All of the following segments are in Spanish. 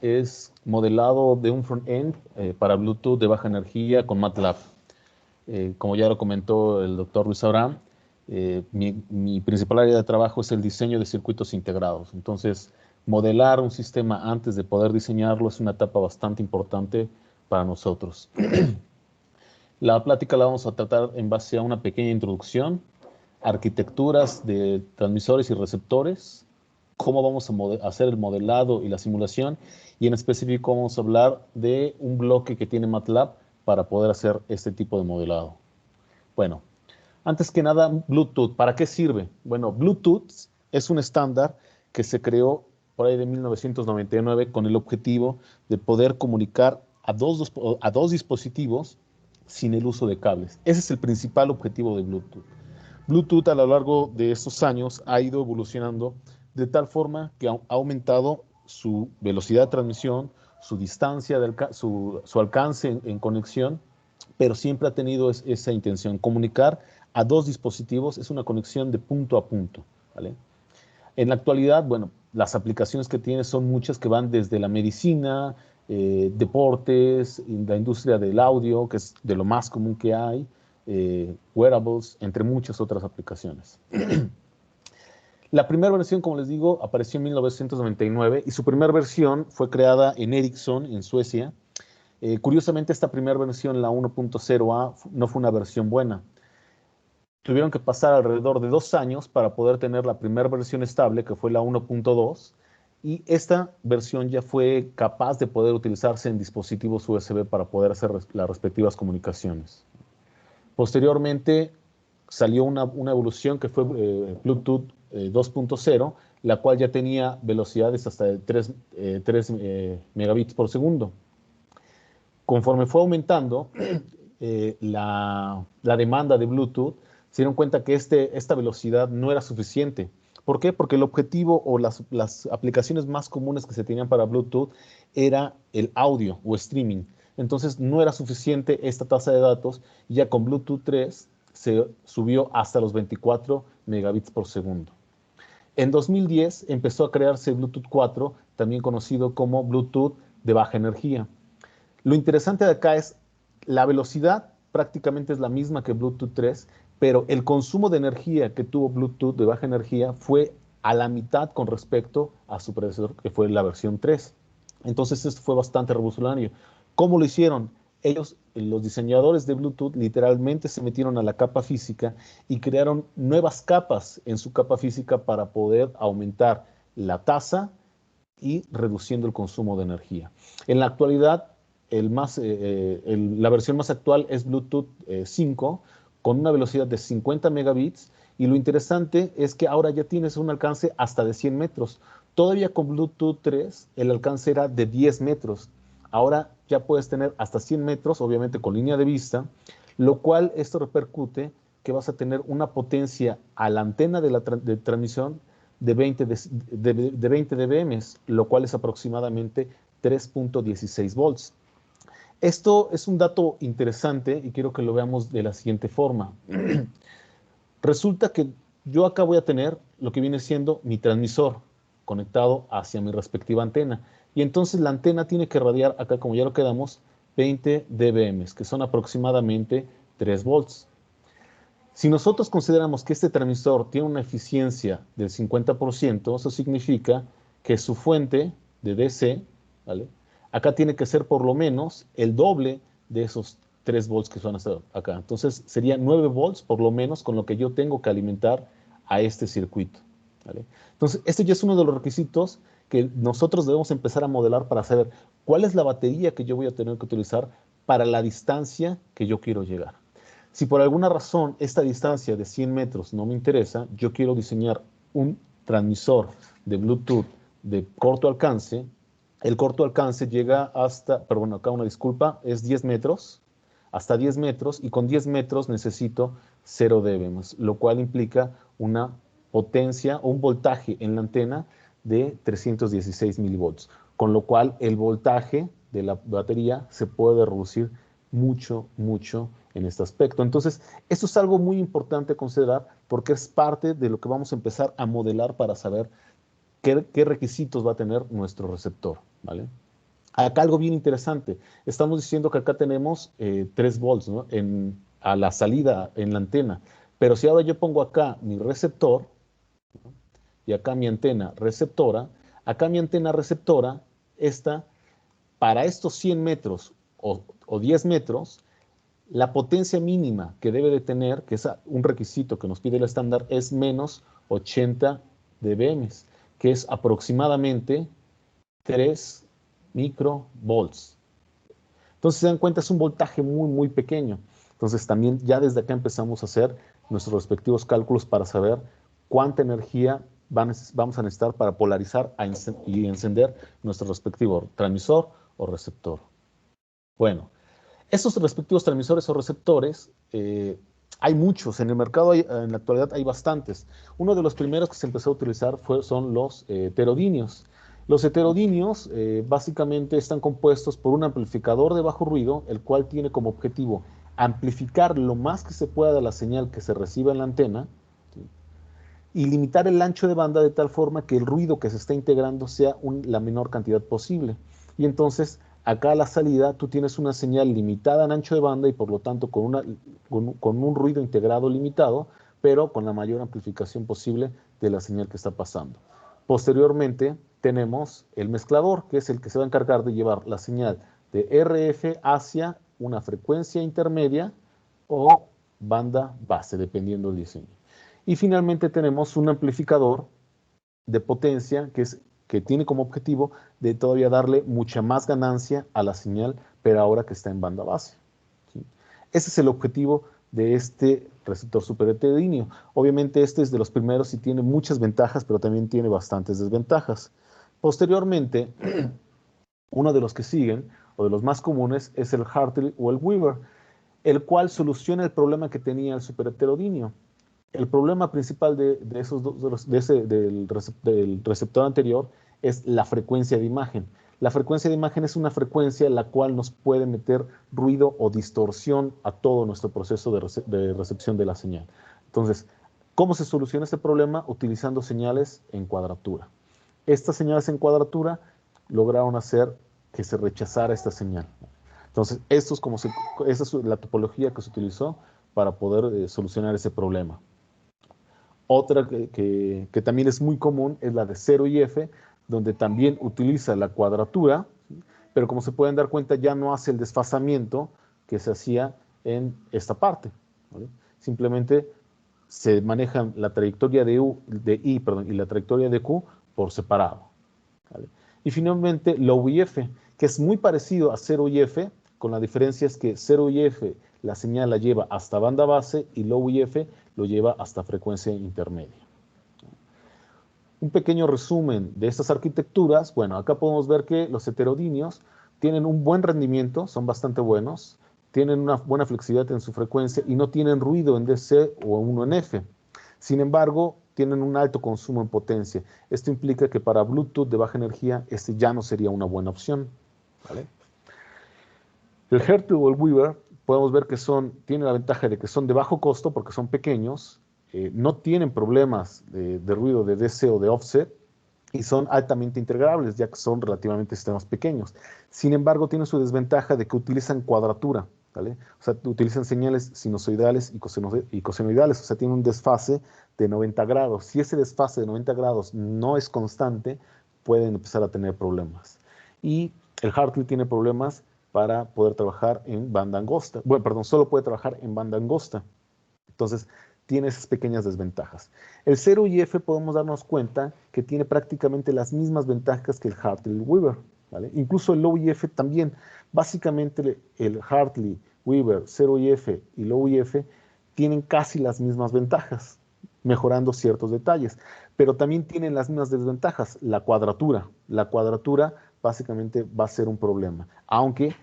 es modelado de un front-end para Bluetooth de baja energía con MATLAB. Como ya lo comentó el doctor Luis Abraham, mi principal área de trabajo es el diseño de circuitos integrados. Entonces, modelar un sistema antes de poder diseñarlo es una etapa bastante importante para nosotros. La plática la vamos a tratar en base a una pequeña introducción, arquitecturas de transmisores y receptores, cómo vamos a hacer el modelado y la simulación, y en específico vamos a hablar de un bloque que tiene MATLAB para poder hacer este tipo de modelado. Bueno, antes que nada, Bluetooth, ¿para qué sirve? Bueno, Bluetooth es un estándar que se creó por ahí de 1999 con el objetivo de poder comunicar a dos dispositivos sin el uso de cables. Ese es el principal objetivo de Bluetooth. Bluetooth a lo largo de estos años ha ido evolucionando de tal forma que ha aumentado su velocidad de transmisión, su distancia, su alcance en conexión, pero siempre ha tenido esa intención. Comunicar a dos dispositivos es una conexión de punto a punto, ¿vale? En la actualidad, bueno, las aplicaciones que tiene son muchas que van desde la medicina, deportes, la industria del audio, que es de lo más común que hay, wearables, entre muchas otras aplicaciones. La primera versión, como les digo, apareció en 1999 y su primera versión fue creada en Ericsson, en Suecia. Curiosamente, esta primera versión, la 1.0A, no fue una versión buena. Tuvieron que pasar alrededor de 2 años para poder tener la primera versión estable, que fue la 1.2, y esta versión ya fue capaz de poder utilizarse en dispositivos USB para poder hacer las respectivas comunicaciones. Posteriormente salió una evolución que fue Bluetooth 2.0, la cual ya tenía velocidades hasta de 3 megabits por segundo. Conforme fue aumentando la demanda de Bluetooth, se dieron cuenta que esta velocidad no era suficiente. ¿Por qué? Porque el objetivo o las aplicaciones más comunes que se tenían para Bluetooth era el audio o streaming. Entonces no era suficiente esta tasa de datos y ya con Bluetooth 3 se subió hasta los 24 megabits por segundo. En 2010 empezó a crearse Bluetooth 4, también conocido como Bluetooth de baja energía. Lo interesante de acá es la velocidad prácticamente es la misma que Bluetooth 3, pero el consumo de energía que tuvo Bluetooth de baja energía fue a la mitad con respecto a su predecesor, que fue la versión 3. Entonces esto fue bastante revolucionario. ¿Cómo lo hicieron? Ellos, los diseñadores de Bluetooth, literalmente se metieron a la capa física y crearon nuevas capas en su capa física para poder aumentar la tasa y reduciendo el consumo de energía. En la actualidad, la versión más actual es Bluetooth 5 con una velocidad de 50 megabits y lo interesante es que ahora ya tienes un alcance hasta de 100 metros. Todavía con Bluetooth 3 el alcance era de 10 metros. Ahora ya puedes tener hasta 100 metros, obviamente con línea de vista, lo cual esto repercute que vas a tener una potencia a la antena de transmisión de 20 dBm, lo cual es aproximadamente 3.16 volts. Esto es un dato interesante y quiero que lo veamos de la siguiente forma. Resulta que yo acá voy a tener lo que viene siendo mi transmisor conectado hacia mi respectiva antena. Y entonces la antena tiene que radiar acá, como ya lo quedamos, 20 dBm, que son aproximadamente 3 volts. Si nosotros consideramos que este transmisor tiene una eficiencia del 50%, eso significa que su fuente de DC, ¿vale? Acá tiene que ser por lo menos el doble de esos 3 volts que son hasta acá. Entonces sería 9 volts por lo menos con lo que yo tengo que alimentar a este circuito, ¿vale? Entonces este ya es uno de los requisitos que nosotros debemos empezar a modelar para saber cuál es la batería que yo voy a tener que utilizar para la distancia que yo quiero llegar. Si por alguna razón esta distancia de 100 metros no me interesa, yo quiero diseñar un transmisor de Bluetooth de corto alcance. El corto alcance llega hasta, perdón, acá una disculpa, es 10 metros, hasta 10 metros, y con 10 metros necesito 0 dB, lo cual implica una potencia o un voltaje en la antena de 316 milivolts, con lo cual el voltaje de la batería se puede reducir mucho, mucho en este aspecto. Entonces, esto es algo muy importante a considerar porque es parte de lo que vamos a empezar a modelar para saber qué requisitos va a tener nuestro receptor. ¿vale? Acá algo bien interesante. Estamos diciendo que acá tenemos 3 volts, ¿no? A la salida en la antena. Pero si ahora yo pongo acá mi receptor, ¿no? Y acá mi antena receptora, acá mi antena receptora, esta, para estos 100 metros o 10 metros, la potencia mínima que debe de tener, que es un requisito que nos pide el estándar, es menos 80 dBm, que es aproximadamente 3 microvolts. Entonces, se dan cuenta, es un voltaje muy, muy pequeño. Entonces, también ya desde acá empezamos a hacer nuestros respectivos cálculos para saber cuánta energía vamos a necesitar para polarizar y encender nuestro respectivo transmisor o receptor. Bueno, estos respectivos transmisores o receptores, hay muchos. En el mercado, en la actualidad, hay bastantes. Uno de los primeros que se empezó a utilizar son los heterodinios. Los heterodinios básicamente están compuestos por un amplificador de bajo ruido, el cual tiene como objetivo amplificar lo más que se pueda de la señal que se reciba en la antena, ¿sí? Y limitar el ancho de banda de tal forma que el ruido que se está integrando sea la menor cantidad posible. Y entonces, acá a la salida, tú tienes una señal limitada en ancho de banda y por lo tanto con un ruido integrado limitado, pero con la mayor amplificación posible de la señal que está pasando. Posteriormente, tenemos el mezclador, que es el que se va a encargar de llevar la señal de RF hacia una frecuencia intermedia o banda base, dependiendo del diseño. Y finalmente tenemos un amplificador de potencia que tiene como objetivo de todavía darle mucha más ganancia a la señal, pero ahora que está en banda base, ¿sí? Ese es el objetivo de este receptor superheterodíneo. Obviamente este es de los primeros y tiene muchas ventajas, pero también tiene bastantes desventajas. Posteriormente, uno de los que siguen, o de los más comunes, es el Hartley o el Weaver, el cual soluciona el problema que tenía el superheterodíneo. El problema principal de esos dos, del receptor anterior es la frecuencia de imagen. La frecuencia de imagen es una frecuencia en la cual nos puede meter ruido o distorsión a todo nuestro proceso de recepción de la señal. Entonces, ¿cómo se soluciona este problema? Utilizando señales en cuadratura. Estas señales en cuadratura lograron hacer que se rechazara esta señal. Entonces, esa es la topología que se utilizó para poder solucionar ese problema. Otra que también es muy común es la de 0 y F, donde también utiliza la cuadratura, ¿sí? Pero como se pueden dar cuenta, ya no hace el desfasamiento que se hacía en esta parte, ¿vale? Simplemente se manejan la trayectoria de I, perdón, y la trayectoria de Q por separado, ¿vale? Y finalmente, Low y F, que es muy parecido a 0 y F, con la diferencia es que 0 y F la señal la lleva hasta banda base y Low y F lo lleva hasta frecuencia intermedia. Un pequeño resumen de estas arquitecturas. Bueno, acá podemos ver que los heterodinios tienen un buen rendimiento, son bastante buenos, tienen una buena flexibilidad en su frecuencia y no tienen ruido en DC o uno en F. Sin embargo, tienen un alto consumo en potencia. Esto implica que para Bluetooth de baja energía, este ya no sería una buena opción, ¿vale? El Hartley o el Weaver, podemos ver que tienen la ventaja de que son de bajo costo porque son pequeños, no tienen problemas de ruido de DC o de offset y son altamente integrables ya que son relativamente sistemas pequeños. Sin embargo, tienen su desventaja de que utilizan cuadratura, ¿vale? O sea, utilizan señales sinusoidales y cosenoidales, o sea, tienen un desfase de 90 grados. Si ese desfase de 90 grados no es constante, pueden empezar a tener problemas. Y el Hartley tiene problemas para poder trabajar en banda angosta. Bueno, perdón, solo puede trabajar en banda angosta. Entonces, tiene esas pequeñas desventajas. El 0 y F podemos darnos cuenta que tiene prácticamente las mismas ventajas que el Hartley Weaver, ¿vale? Incluso el Low y F también. Básicamente el Hartley, Weaver, 0 y F y Low y F tienen casi las mismas ventajas, mejorando ciertos detalles, pero también tienen las mismas desventajas. La cuadratura. La cuadratura básicamente va a ser un problema, aunque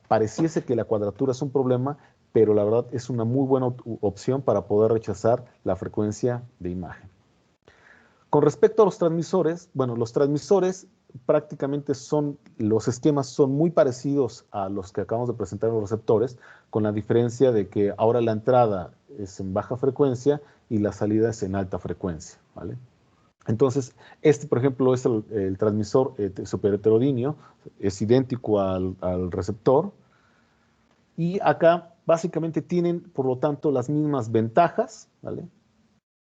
pareciese que la cuadratura es un problema, pero la verdad es una muy buena opción para poder rechazar la frecuencia de imagen. Con respecto a los transmisores, bueno, los transmisores prácticamente los esquemas son muy parecidos a los que acabamos de presentar en los receptores, con la diferencia de que ahora la entrada es en baja frecuencia y la salida es en alta frecuencia, ¿vale? Entonces, por ejemplo, es el transmisor superheterodyno, es idéntico al receptor, y acá básicamente tienen, por lo tanto, las mismas ventajas, ¿vale?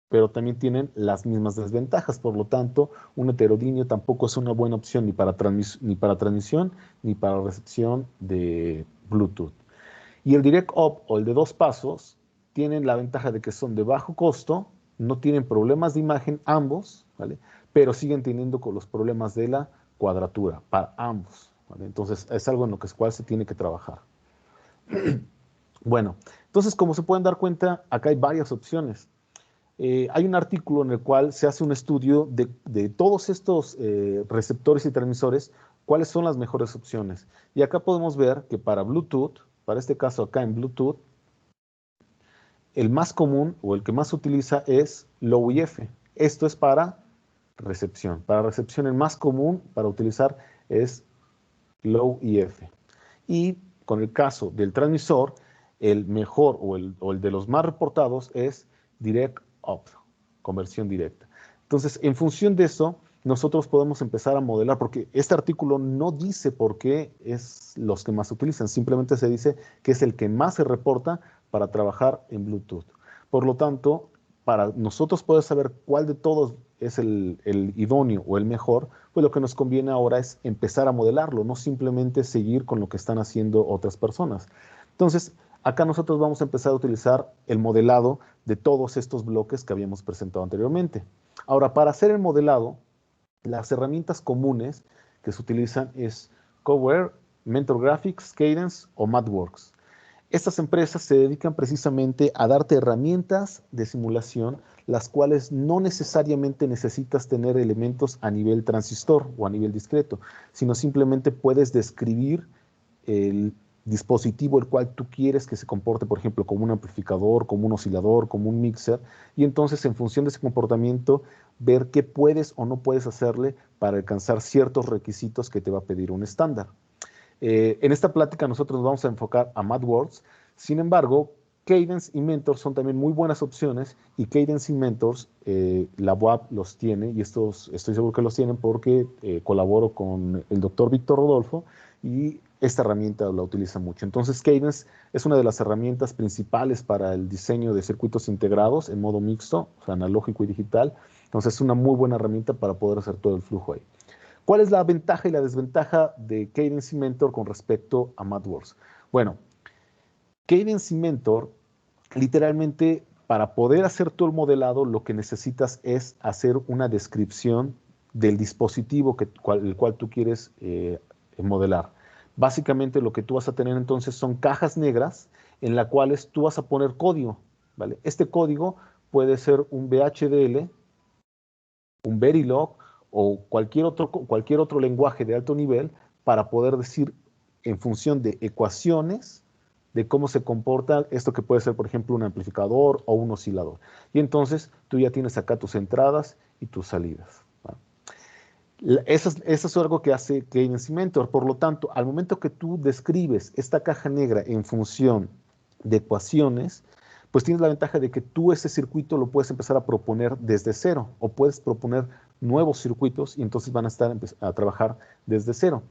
Pero también tienen las mismas desventajas. Por lo tanto, un heterodyno tampoco es una buena opción ni para transmisión ni para recepción de Bluetooth. Y el Direct Up o el de dos pasos tienen la ventaja de que son de bajo costo, no tienen problemas de imagen ambos, ¿vale? Pero siguen teniendo con los problemas de la cuadratura para ambos, ¿vale? Entonces es algo en lo cual se tiene que trabajar. Bueno, entonces como se pueden dar cuenta, acá hay varias opciones. Hay un artículo en el cual se hace un estudio de todos estos receptores y transmisores, cuáles son las mejores opciones. Y acá podemos ver que para Bluetooth, para este caso acá en Bluetooth, el más común o el que más se utiliza es Low IF. Esto es para recepción. Para recepción el más común para utilizar es Low IF. Y con el caso del transmisor, el mejor o el de los más reportados es Direct Up, conversión directa. Entonces, en función de eso, nosotros podemos empezar a modelar, porque este artículo no dice por qué es los que más se utilizan, simplemente se dice que es el que más se reporta para trabajar en Bluetooth. Por lo tanto, para nosotros poder saber cuál de todos es el idóneo o el mejor, pues lo que nos conviene ahora es empezar a modelarlo, no simplemente seguir con lo que están haciendo otras personas. Entonces, acá nosotros vamos a empezar a utilizar el modelado de todos estos bloques que habíamos presentado anteriormente. Ahora, para hacer el modelado, las herramientas comunes que se utilizan es Coware, Mentor Graphics, Cadence o MathWorks. Estas empresas se dedican precisamente a darte herramientas de simulación, las cuales no necesariamente necesitas tener elementos a nivel transistor o a nivel discreto, sino simplemente puedes describir el dispositivo el cual tú quieres que se comporte, por ejemplo, como un amplificador, como un oscilador, como un mixer, y entonces en función de ese comportamiento, ver qué puedes o no puedes hacerle para alcanzar ciertos requisitos que te va a pedir un estándar. En esta plática nosotros nos vamos a enfocar a MathWorks. Sin embargo, Cadence y Mentor son también muy buenas opciones y Cadence y Mentors, la UAP los tiene y estos estoy seguro que los tienen porque colaboro con el doctor Víctor Rodolfo y esta herramienta la utiliza mucho. Entonces, Cadence es una de las herramientas principales para el diseño de circuitos integrados en modo mixto, o sea, analógico y digital. Entonces, es una muy buena herramienta para poder hacer todo el flujo ahí. ¿Cuál es la ventaja y la desventaja de Cadence y Mentor con respecto a MathWorks? Bueno, Cadence y Mentor, literalmente, para poder hacer todo el modelado, lo que necesitas es hacer una descripción del dispositivo el cual tú quieres modelar. Básicamente lo que tú vas a tener entonces son cajas negras en las cuales tú vas a poner código, ¿vale? Este código puede ser un VHDL, un Verilog o cualquier otro lenguaje de alto nivel para poder decir en función de ecuaciones de cómo se comporta esto que puede ser, por ejemplo, un amplificador o un oscilador. Y entonces tú ya tienes acá tus entradas y tus salidas. Eso es algo que hace Cadence Mentor. Por lo tanto, al momento que tú describes esta caja negra en función de ecuaciones, pues tienes la ventaja de que tú ese circuito lo puedes empezar a proponer desde cero o puedes proponer nuevos circuitos y entonces van a estar a trabajar desde cero.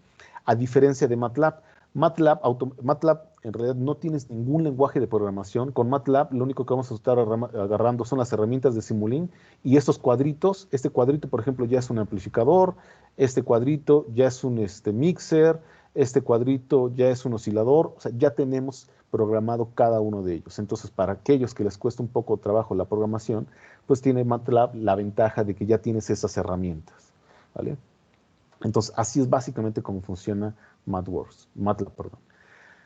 A diferencia de MATLAB, MATLAB en realidad no tienes ningún lenguaje de programación. Con MATLAB lo único que vamos a estar agarrando son las herramientas de Simulink y estos cuadritos. Este cuadrito, por ejemplo, ya es un amplificador, este cuadrito ya es un mixer, este cuadrito ya es un oscilador, o sea, ya tenemos programado cada uno de ellos. Entonces, para aquellos que les cuesta un poco de trabajo la programación, pues tiene MATLAB la ventaja de que ya tienes esas herramientas, ¿vale? Entonces, así es básicamente cómo funciona MATLAB, perdón.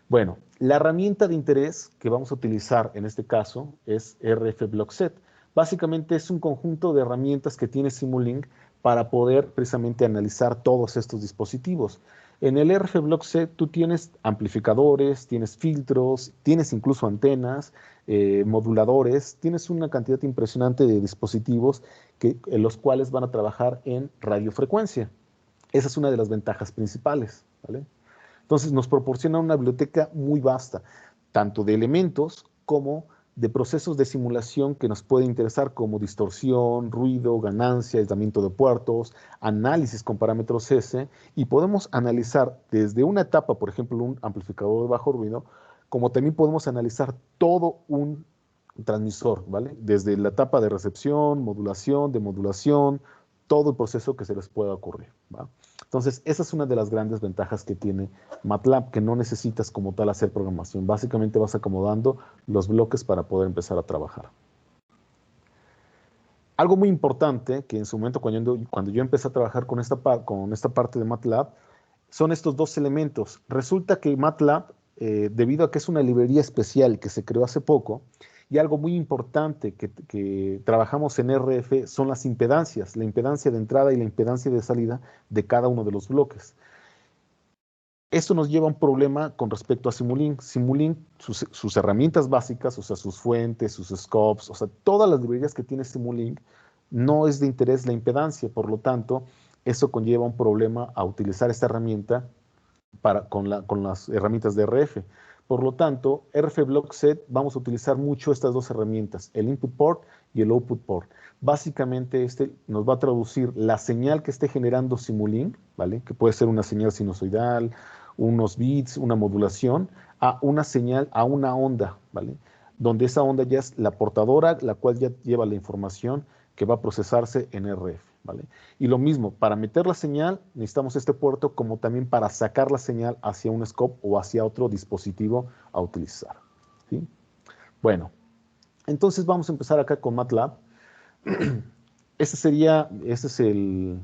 Bueno, la herramienta de interés que vamos a utilizar en este caso es RFBlockset. Básicamente es un conjunto de herramientas que tiene Simulink para poder precisamente analizar todos estos dispositivos. En el RFBlockset tú tienes amplificadores, tienes filtros, tienes incluso antenas, moduladores, tienes una cantidad impresionante de dispositivos en los cuales van a trabajar en radiofrecuencia. Esa es una de las ventajas principales, ¿vale? Entonces nos proporciona una biblioteca muy vasta, tanto de elementos como de procesos de simulación que nos pueden interesar como distorsión, ruido, ganancia, aislamiento de puertos, análisis con parámetros S, y podemos analizar desde una etapa, por ejemplo, un amplificador de bajo ruido, como también podemos analizar todo un transmisor, ¿vale? Desde la etapa de recepción, modulación, demodulación, todo el proceso que se les pueda ocurrir, ¿va? Entonces, esa es una de las grandes ventajas que tiene MATLAB, que no necesitas como tal hacer programación. Básicamente vas acomodando los bloques para poder empezar a trabajar. Algo muy importante, que en su momento cuando yo empecé a trabajar con esta parte de MATLAB, son estos dos elementos. Resulta que MATLAB, debido a que es una librería especial que se creó hace poco, y algo muy importante que trabajamos en RF son las impedancias, la impedancia de entrada y la impedancia de salida de cada uno de los bloques. Esto nos lleva a un problema con respecto a Simulink. Simulink, sus herramientas básicas, o sea, sus fuentes, sus scopes, o sea, todas las librerías que tiene Simulink, no es de interés la impedancia, por lo tanto, eso conlleva un problema a utilizar esta herramienta con las herramientas de RF. Por lo tanto, RF Block Set vamos a utilizar mucho estas dos herramientas, el Input Port y el Output Port. Básicamente este nos va a traducir la señal que esté generando Simulink, ¿vale? Que puede ser una señal sinusoidal, unos bits, una modulación, a una señal, a una onda, ¿vale? Donde esa onda ya es la portadora, la cual ya lleva la información que va a procesarse en RF, ¿vale? Y lo mismo, para meter la señal necesitamos este puerto como también para sacar la señal hacia un scope o hacia otro dispositivo a utilizar, ¿sí? Bueno, entonces vamos a empezar acá con MATLAB. Ese es el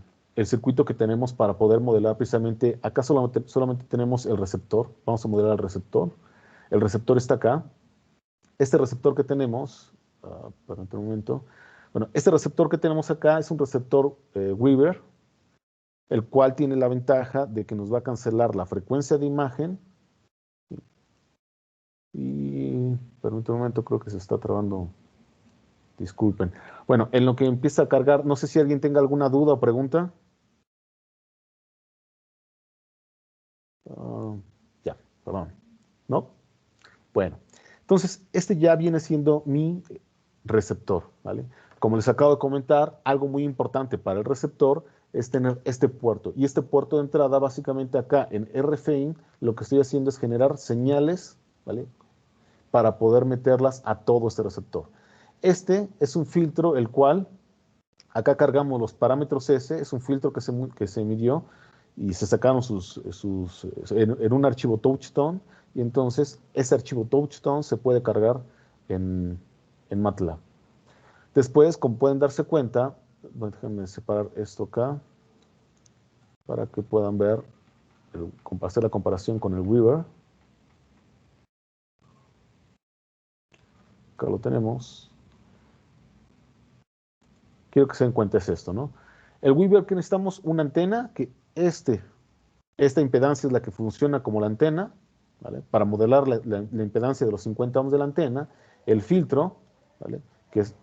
circuito que tenemos para poder modelar precisamente, acá solamente tenemos el receptor, vamos a modelar el receptor. El receptor está acá. Este receptor que tenemos, permítame un momento. Bueno, este receptor que tenemos acá es un receptor Weaver, el cual tiene la ventaja de que nos va a cancelar la frecuencia de imagen. Y, permítame un momento, creo que se está trabando. Disculpen. Bueno, en lo que empieza a cargar, no sé si alguien tenga alguna duda o pregunta. Ah, ya, perdón. ¿No? Bueno, entonces este ya viene siendo mi receptor, ¿vale? Como les acabo de comentar, algo muy importante para el receptor es tener este puerto. Y este puerto de entrada, básicamente acá en RFIN, lo que estoy haciendo es generar señales, ¿vale? Para poder meterlas a todo este receptor. Este es un filtro, el cual, acá cargamos los parámetros S, es un filtro que se midió y se sacaron en un archivo Touchstone, y entonces ese archivo Touchstone se puede cargar en MATLAB. Después, como pueden darse cuenta, bueno, déjenme separar esto acá para que puedan ver, hacer la comparación con el Weaver. Acá lo tenemos. Quiero que se den cuenta es esto, ¿no? El Weaver, que necesitamos una antena, que esta impedancia es la que funciona como la antena, ¿vale? Para modelar la impedancia de los 50 ohms de la antena, el filtro, ¿vale?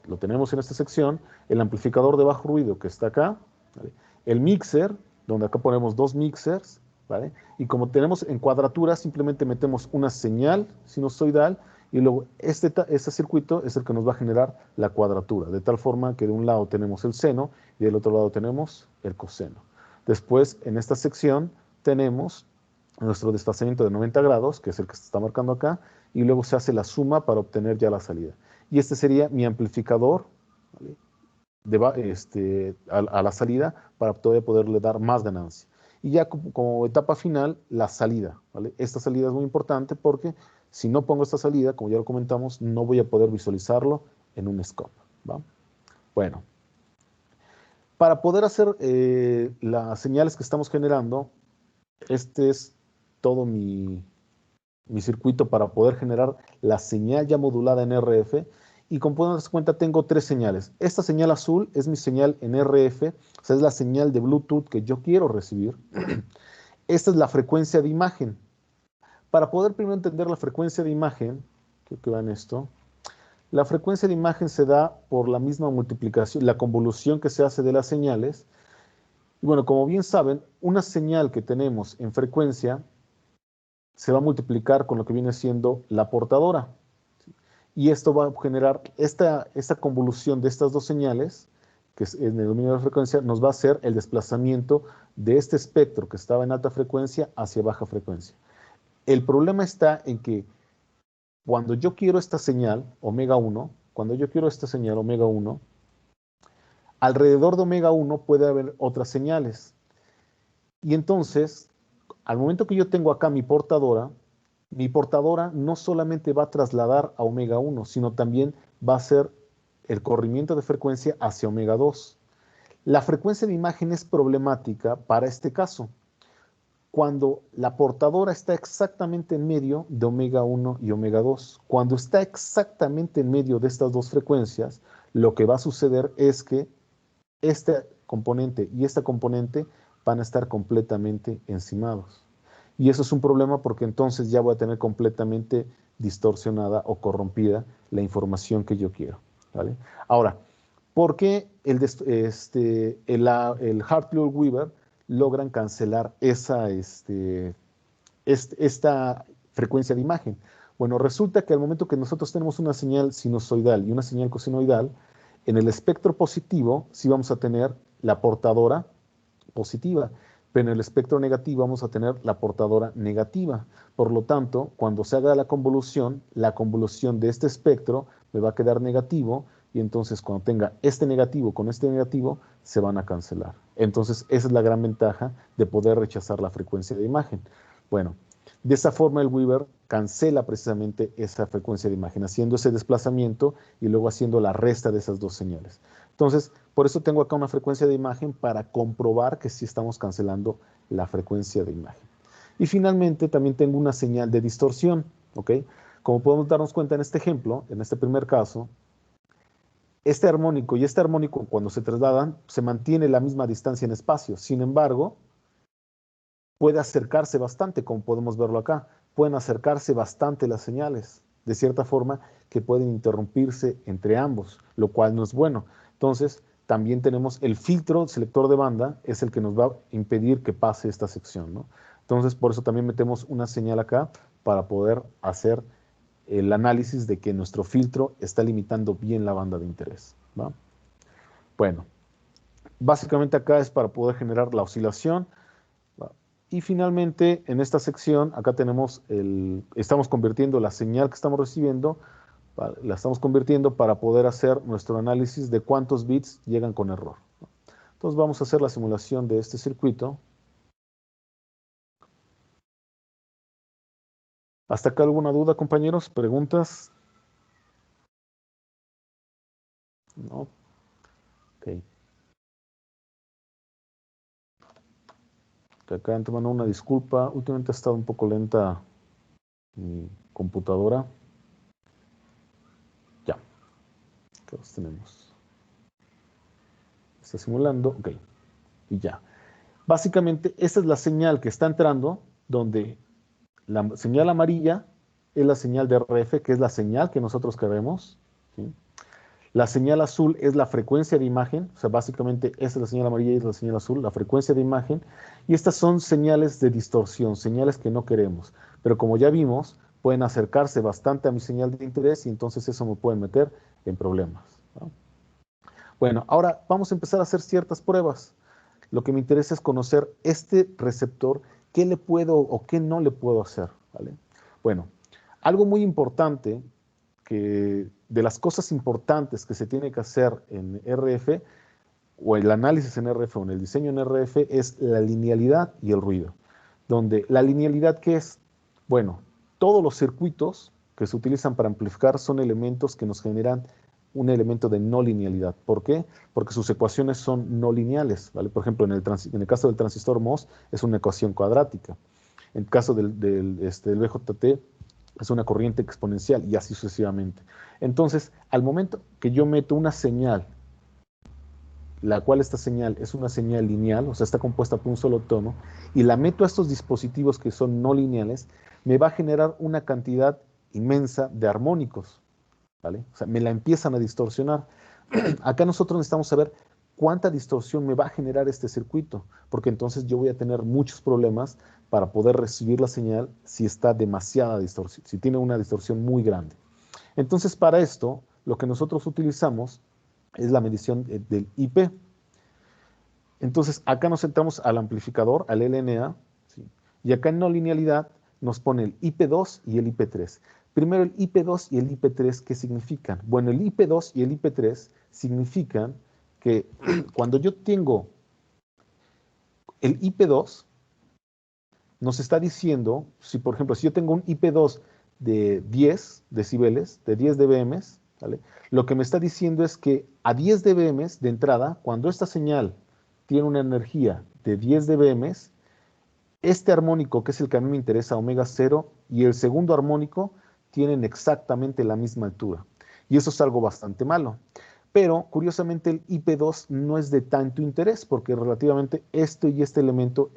Lo tenemos en esta sección, el amplificador de bajo ruido que está acá, ¿vale? El mixer, donde acá ponemos dos mixers, ¿vale? Y como tenemos en cuadratura, simplemente metemos una señal sinusoidal y luego este circuito es el que nos va a generar la cuadratura, de tal forma que de un lado tenemos el seno y del otro lado tenemos el coseno. Después, en esta sección, tenemos nuestro desplazamiento de 90 grados, que es el que se está marcando acá, y luego se hace la suma para obtener ya la salida. Y este sería mi amplificador, ¿vale? A la salida para todavía poderle dar más ganancia. Y ya como etapa final, la salida, ¿vale? Esta salida es muy importante porque si no pongo esta salida, como ya lo comentamos, no voy a poder visualizarlo en un scope, ¿va? Bueno, para poder hacer las señales que estamos generando, este es todo mi circuito para poder generar la señal ya modulada en RF. Y como pueden darse cuenta, tengo tres señales. Esta señal azul es mi señal en RF, o sea, es la señal de Bluetooth que yo quiero recibir. Esta es la frecuencia de imagen. Para poder primero entender la frecuencia de imagen, creo que vean esto, la frecuencia de imagen se da por la misma multiplicación, la convolución que se hace de las señales. Y bueno, como bien saben, una señal que tenemos en frecuencia se va a multiplicar con lo que viene siendo la portadora. y esto va a generar esta convolución de estas dos señales, que es en el dominio de la frecuencia, nos va a hacer el desplazamiento de este espectro que estaba en alta frecuencia hacia baja frecuencia. El problema está en que cuando yo quiero esta señal, omega 1, cuando yo quiero esta señal, omega 1, alrededor de omega 1 puede haber otras señales. Y entonces, al momento que yo tengo acá mi portadora no solamente va a trasladar a omega 1, sino también va a hacer el corrimiento de frecuencia hacia omega 2. La frecuencia de imagen es problemática para este caso, cuando la portadora está exactamente en medio de omega 1 y omega 2. Cuando está exactamente en medio de estas dos frecuencias, lo que va a suceder es que este componente y esta componente van a estar completamente encimados. Y eso es un problema porque entonces ya voy a tener completamente distorsionada o corrompida la información que yo quiero, ¿vale? Ahora, ¿por qué el Hartley-Weaver logran cancelar esta frecuencia de imagen? Bueno, resulta que al momento que nosotros tenemos una señal sinusoidal y una señal cosenoidal, en el espectro positivo sí vamos a tener la portadora positiva, pero en el espectro negativo vamos a tener la portadora negativa. Por lo tanto, cuando se haga la convolución de este espectro me va a quedar negativo, y entonces cuando tenga este negativo con este negativo, se van a cancelar. Entonces, esa es la gran ventaja de poder rechazar la frecuencia de imagen. Bueno, de esa forma el Weaver cancela precisamente esa frecuencia de imagen, haciendo ese desplazamiento y luego haciendo la resta de esas dos señales. Entonces, por eso tengo acá una frecuencia de imagen para comprobar que sí estamos cancelando la frecuencia de imagen. Y finalmente también tengo una señal de distorsión, ¿ok? Como podemos darnos cuenta en este ejemplo, en este primer caso, este armónico y este armónico cuando se trasladan se mantiene la misma distancia en espacio. Sin embargo, puede acercarse bastante, como podemos verlo acá. Pueden acercarse bastante las señales, de cierta forma que pueden interrumpirse entre ambos, lo cual no es bueno. Entonces, también tenemos el filtro selector de banda, es el que nos va a impedir que pase esta sección, ¿no? Entonces, por eso también metemos una señal acá para poder hacer el análisis de que nuestro filtro está limitando bien la banda de interés, ¿va? Bueno, básicamente acá es para poder generar la oscilación. Y finalmente, en esta sección, acá tenemos estamos convirtiendo la señal que estamos recibiendo, la estamos convirtiendo para poder hacer nuestro análisis de cuántos bits llegan con error. Entonces vamos a hacer la simulación de este circuito. ¿Hasta acá alguna duda, compañeros? ¿Preguntas? No. Ok. Acá antemano una disculpa. Últimamente ha estado un poco lenta mi computadora. Ya. ¿Qué los tenemos? Está simulando. Ok. Y ya. Básicamente, esta es la señal que está entrando, donde la señal amarilla es la señal de RF, que es la señal que nosotros queremos, ¿sí? La señal azul es la frecuencia de imagen, o sea, básicamente esta es la señal amarilla y es la señal azul, la frecuencia de imagen, y estas son señales de distorsión, señales que no queremos, pero como ya vimos, pueden acercarse bastante a mi señal de interés y entonces eso me puede meter en problemas, ¿no? Bueno, ahora vamos a empezar a hacer ciertas pruebas. Lo que me interesa es conocer este receptor, qué le puedo o qué no le puedo hacer, ¿vale? Bueno, algo muy importante, que de las cosas importantes que se tiene que hacer en RF, o el análisis en RF o en el diseño en RF, es la linealidad y el ruido. Donde la linealidad, ¿qué es? Bueno, todos los circuitos que se utilizan para amplificar son elementos que nos generan un elemento de no linealidad. ¿Por qué? Porque sus ecuaciones son no lineales, ¿vale? Por ejemplo, en el caso del transistor MOS es una ecuación cuadrática. En el caso del BJT es una corriente exponencial y así sucesivamente. Entonces, al momento que yo meto una señal, la cual esta señal es una señal lineal, o sea, está compuesta por un solo tono, y la meto a estos dispositivos que son no lineales, me va a generar una cantidad inmensa de armónicos, ¿vale? O sea, me la empiezan a distorsionar. Acá nosotros necesitamos saber cuánta distorsión me va a generar este circuito, porque entonces yo voy a tener muchos problemas para poder recibir la señal si está demasiada distorsión, si tiene una distorsión muy grande. Entonces, para esto, lo que nosotros utilizamos es la medición del IP. Entonces, acá nos centramos al amplificador, al LNA, ¿sí? Y acá en no linealidad nos pone el IP2 y el IP3. Primero el IP2 y el IP3, ¿qué significan? Bueno, el IP2 y el IP3 significan que cuando yo tengo el IP2, nos está diciendo, si por ejemplo, si yo tengo un IP2 de 10 decibeles, de 10 dBm, ¿vale? Lo que me está diciendo es que a 10 dBm de entrada, cuando esta señal tiene una energía de 10 dBm, este armónico, que es el que a mí me interesa, omega 0, y el segundo armónico tienen exactamente la misma altura. Y eso es algo bastante malo. Pero, curiosamente, el IP2 no es de tanto interés, porque relativamente este y este elemento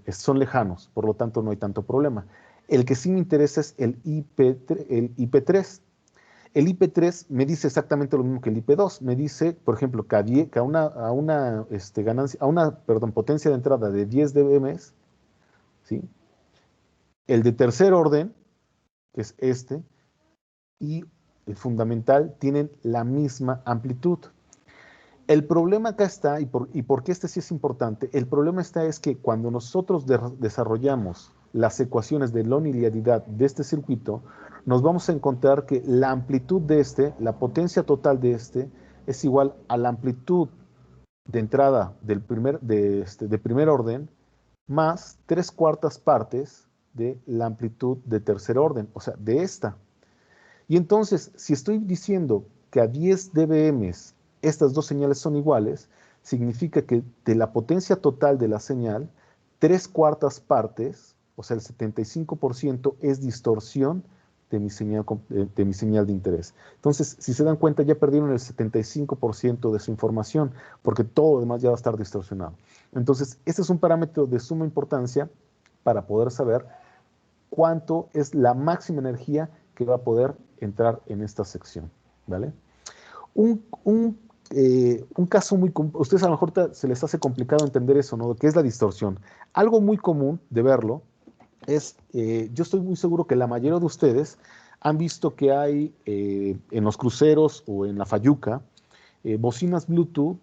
son lejanos, por lo tanto no hay tanto problema. El que sí me interesa es el IP3. El IP3 me dice exactamente lo mismo que el IP2. Me dice, por ejemplo, que a una potencia de entrada de 10 dBm, ¿sí? El de tercer orden, que es este, y el fundamental tienen la misma amplitud. El problema acá está, y por qué este sí es importante, el problema está es que cuando nosotros desarrollamos las ecuaciones de la linealidad de este circuito, nos vamos a encontrar que la amplitud de la potencia total de es igual a la amplitud de entrada de primer orden más 3/4 partes de la amplitud de tercer orden, o sea, de esta. Y entonces, si estoy diciendo que a 10 dBm estas dos señales son iguales, significa que de la potencia total de la señal, 3/4 partes, o sea, el 75% es distorsión de mi señal de interés. Entonces, si se dan cuenta, ya perdieron el 75% de su información, porque todo lo demás ya va a estar distorsionado. Entonces, este es un parámetro de suma importancia para poder saber cuánto es la máxima energía que va a poder entrar en esta sección, ¿vale? Un caso muy común, ustedes a lo mejor se les hace complicado entender eso, ¿no? ¿Qué es la distorsión? Algo muy común de verlo es, yo estoy muy seguro que la mayoría de ustedes han visto que hay en los cruceros o en la Fayuca bocinas Bluetooth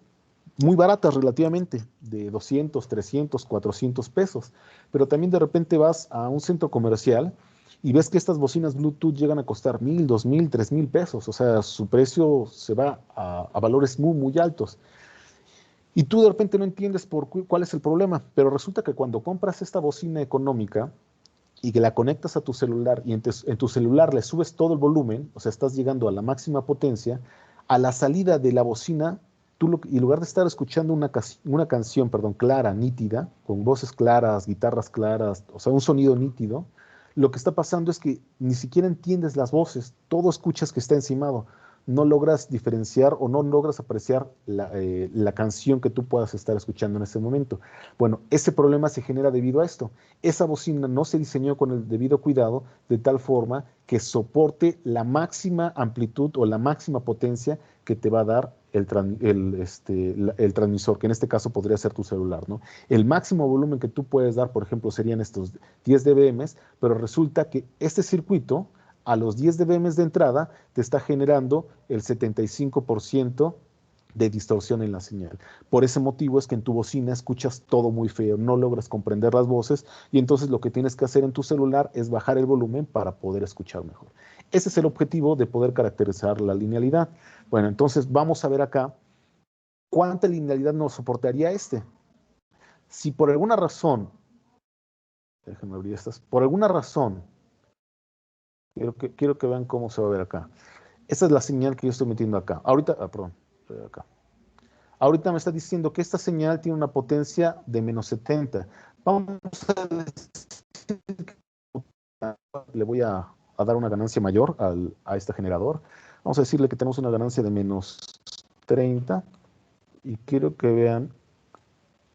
muy baratas relativamente, de 200, 300, 400 pesos, pero también de repente vas a un centro comercial y ves que estas bocinas Bluetooth llegan a costar 1,000, 2,000, 3,000 pesos, o sea, su precio se va a valores muy, muy altos. Y tú de repente no entiendes cuál es el problema, pero resulta que cuando compras esta bocina económica y que la conectas a tu celular y en tu celular le subes todo el volumen, o sea, estás llegando a la máxima potencia, a la salida de la bocina, en lugar de estar escuchando una canción, perdón, clara, nítida, con voces claras, guitarras claras, o sea, un sonido nítido, lo que está pasando es que ni siquiera entiendes las voces, todo escuchas que está encimado, no logras diferenciar o no logras apreciar la canción que tú puedas estar escuchando en ese momento. Bueno, ese problema se genera debido a esto. Esa bocina no se diseñó con el debido cuidado de tal forma que soporte la máxima amplitud o la máxima potencia que te va a dar el transmisor, que en este caso podría ser tu celular, ¿no? El máximo volumen que tú puedes dar, por ejemplo, serían estos 10 dBm, pero resulta que este circuito, a los 10 dBm de entrada, te está generando el 75% de distorsión en la señal. Por ese motivo es que en tu bocina escuchas todo muy feo, no logras comprender las voces y entonces lo que tienes que hacer en tu celular es bajar el volumen para poder escuchar mejor. Ese es el objetivo de poder caracterizar la linealidad. Bueno, entonces vamos a ver acá cuánta linealidad nos soportaría este. Si por alguna razón, déjenme abrir estas, por alguna razón, quiero que vean cómo se va a ver acá. Esta es la señal que yo estoy metiendo acá. Ahorita, perdón, acá. Ahorita me está diciendo que esta señal tiene una potencia de -70. Vamos a decir que le voy a dar una ganancia mayor a este generador. Vamos a decirle que tenemos una ganancia de -30 y quiero que vean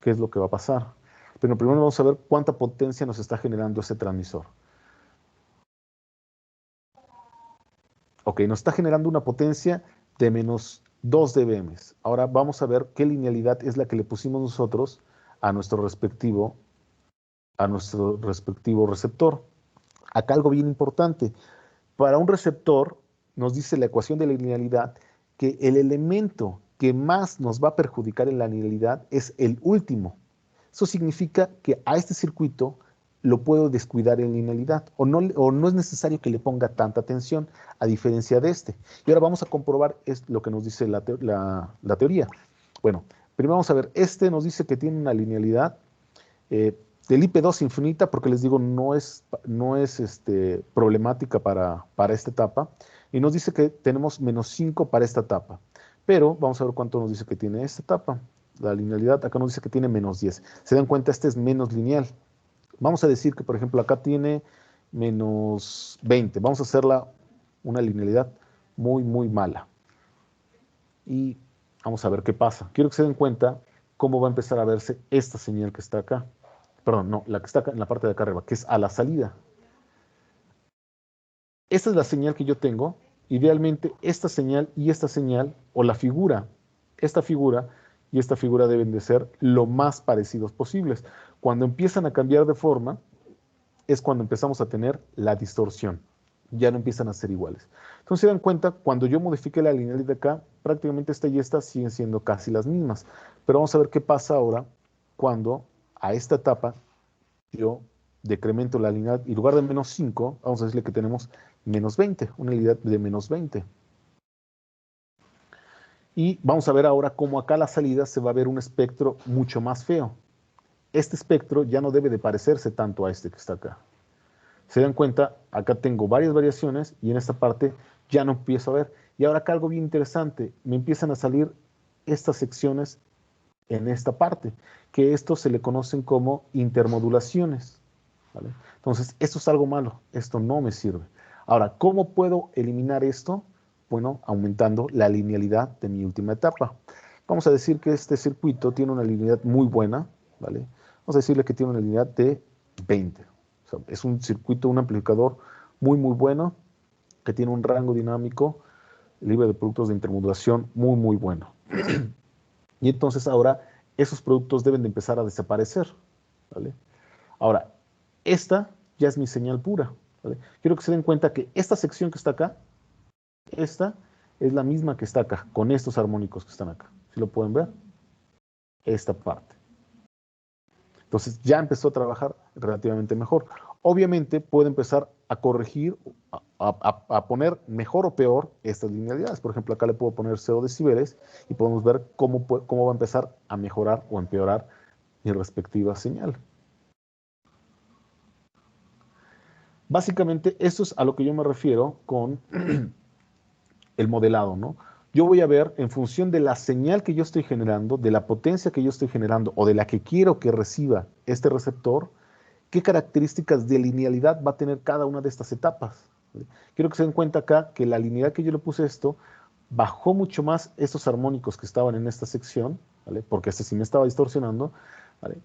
qué es lo que va a pasar. Pero primero vamos a ver cuánta potencia nos está generando este transmisor. Ok, nos está generando una potencia de -2 dBm. Ahora vamos a ver qué linealidad es la que le pusimos nosotros a nuestro respectivo, receptor. Acá algo bien importante. Para un receptor, nos dice la ecuación de la linealidad que el elemento que más nos va a perjudicar en la linealidad es el último. Eso significa que a este circuito lo puedo descuidar en linealidad o no es necesario que le ponga tanta atención, a diferencia de este. Y ahora vamos a comprobar lo que nos dice la teoría. Bueno, primero vamos a ver, este nos dice que tiene una linealidad del IP2 infinita, porque les digo, no es problemática para esta etapa, y nos dice que tenemos -5 para esta etapa. Pero vamos a ver cuánto nos dice que tiene esta etapa. La linealidad acá nos dice que tiene -10. Se dan cuenta, este es menos lineal. Vamos a decir que, por ejemplo, acá tiene -20. Vamos a hacerla una linealidad muy, muy mala. Y vamos a ver qué pasa. Quiero que se den cuenta cómo va a empezar a verse esta señal que está acá. Perdón, no, la que está acá en la parte de acá arriba, que es a la salida. Esta es la señal que yo tengo. Idealmente, esta señal y esta señal, o la figura, esta figura y esta figura deben de ser lo más parecidos posibles. Cuando empiezan a cambiar de forma, es cuando empezamos a tener la distorsión. Ya no empiezan a ser iguales. Entonces se dan cuenta, cuando yo modifique la linealidad de acá, prácticamente esta y esta siguen siendo casi las mismas. Pero vamos a ver qué pasa ahora cuando a esta etapa yo decremento la linealidad y en lugar de -5, vamos a decirle que tenemos -20, una linealidad de -20. Y vamos a ver ahora cómo acá a la salida se va a ver un espectro mucho más feo. Este espectro ya no debe de parecerse tanto a este que está acá. Se dan cuenta, acá tengo varias variaciones y en esta parte ya no empiezo a ver. Y ahora acá algo bien interesante, me empiezan a salir estas secciones en esta parte, que esto se le conocen como intermodulaciones, ¿vale? Entonces, esto es algo malo, esto no me sirve. Ahora, ¿cómo puedo eliminar esto? Bueno, aumentando la linealidad de mi última etapa. Vamos a decir que este circuito tiene una linealidad muy buena, ¿vale? Vamos a decirle que tiene una linealidad de 20. O sea, es un circuito, un amplificador muy, muy bueno, que tiene un rango dinámico libre de productos de intermodulación muy, muy bueno. Y entonces ahora esos productos deben de empezar a desaparecer, ¿vale? Ahora, esta ya es mi señal pura, ¿vale? Quiero que se den cuenta que esta sección que está acá, esta es la misma que está acá, con estos armónicos que están acá. ¿Sí lo pueden ver? Esta parte. Entonces ya empezó a trabajar relativamente mejor. Obviamente puede empezar a corregir, a poner mejor o peor estas linealidades. Por ejemplo, acá le puedo poner 0 decibeles y podemos ver cómo va a empezar a mejorar o empeorar mi respectiva señal. Básicamente, esto es a lo que yo me refiero con el modelado, ¿no? Yo voy a ver en función de la señal que yo estoy generando, de la potencia que yo estoy generando o de la que quiero que reciba este receptor, qué características de linealidad va a tener cada una de estas etapas. ¿Vale? Quiero que se den cuenta acá que la linealidad que yo le puse a esto bajó mucho más estos armónicos que estaban en esta sección, ¿vale? Porque este sí me estaba distorsionando, ¿vale?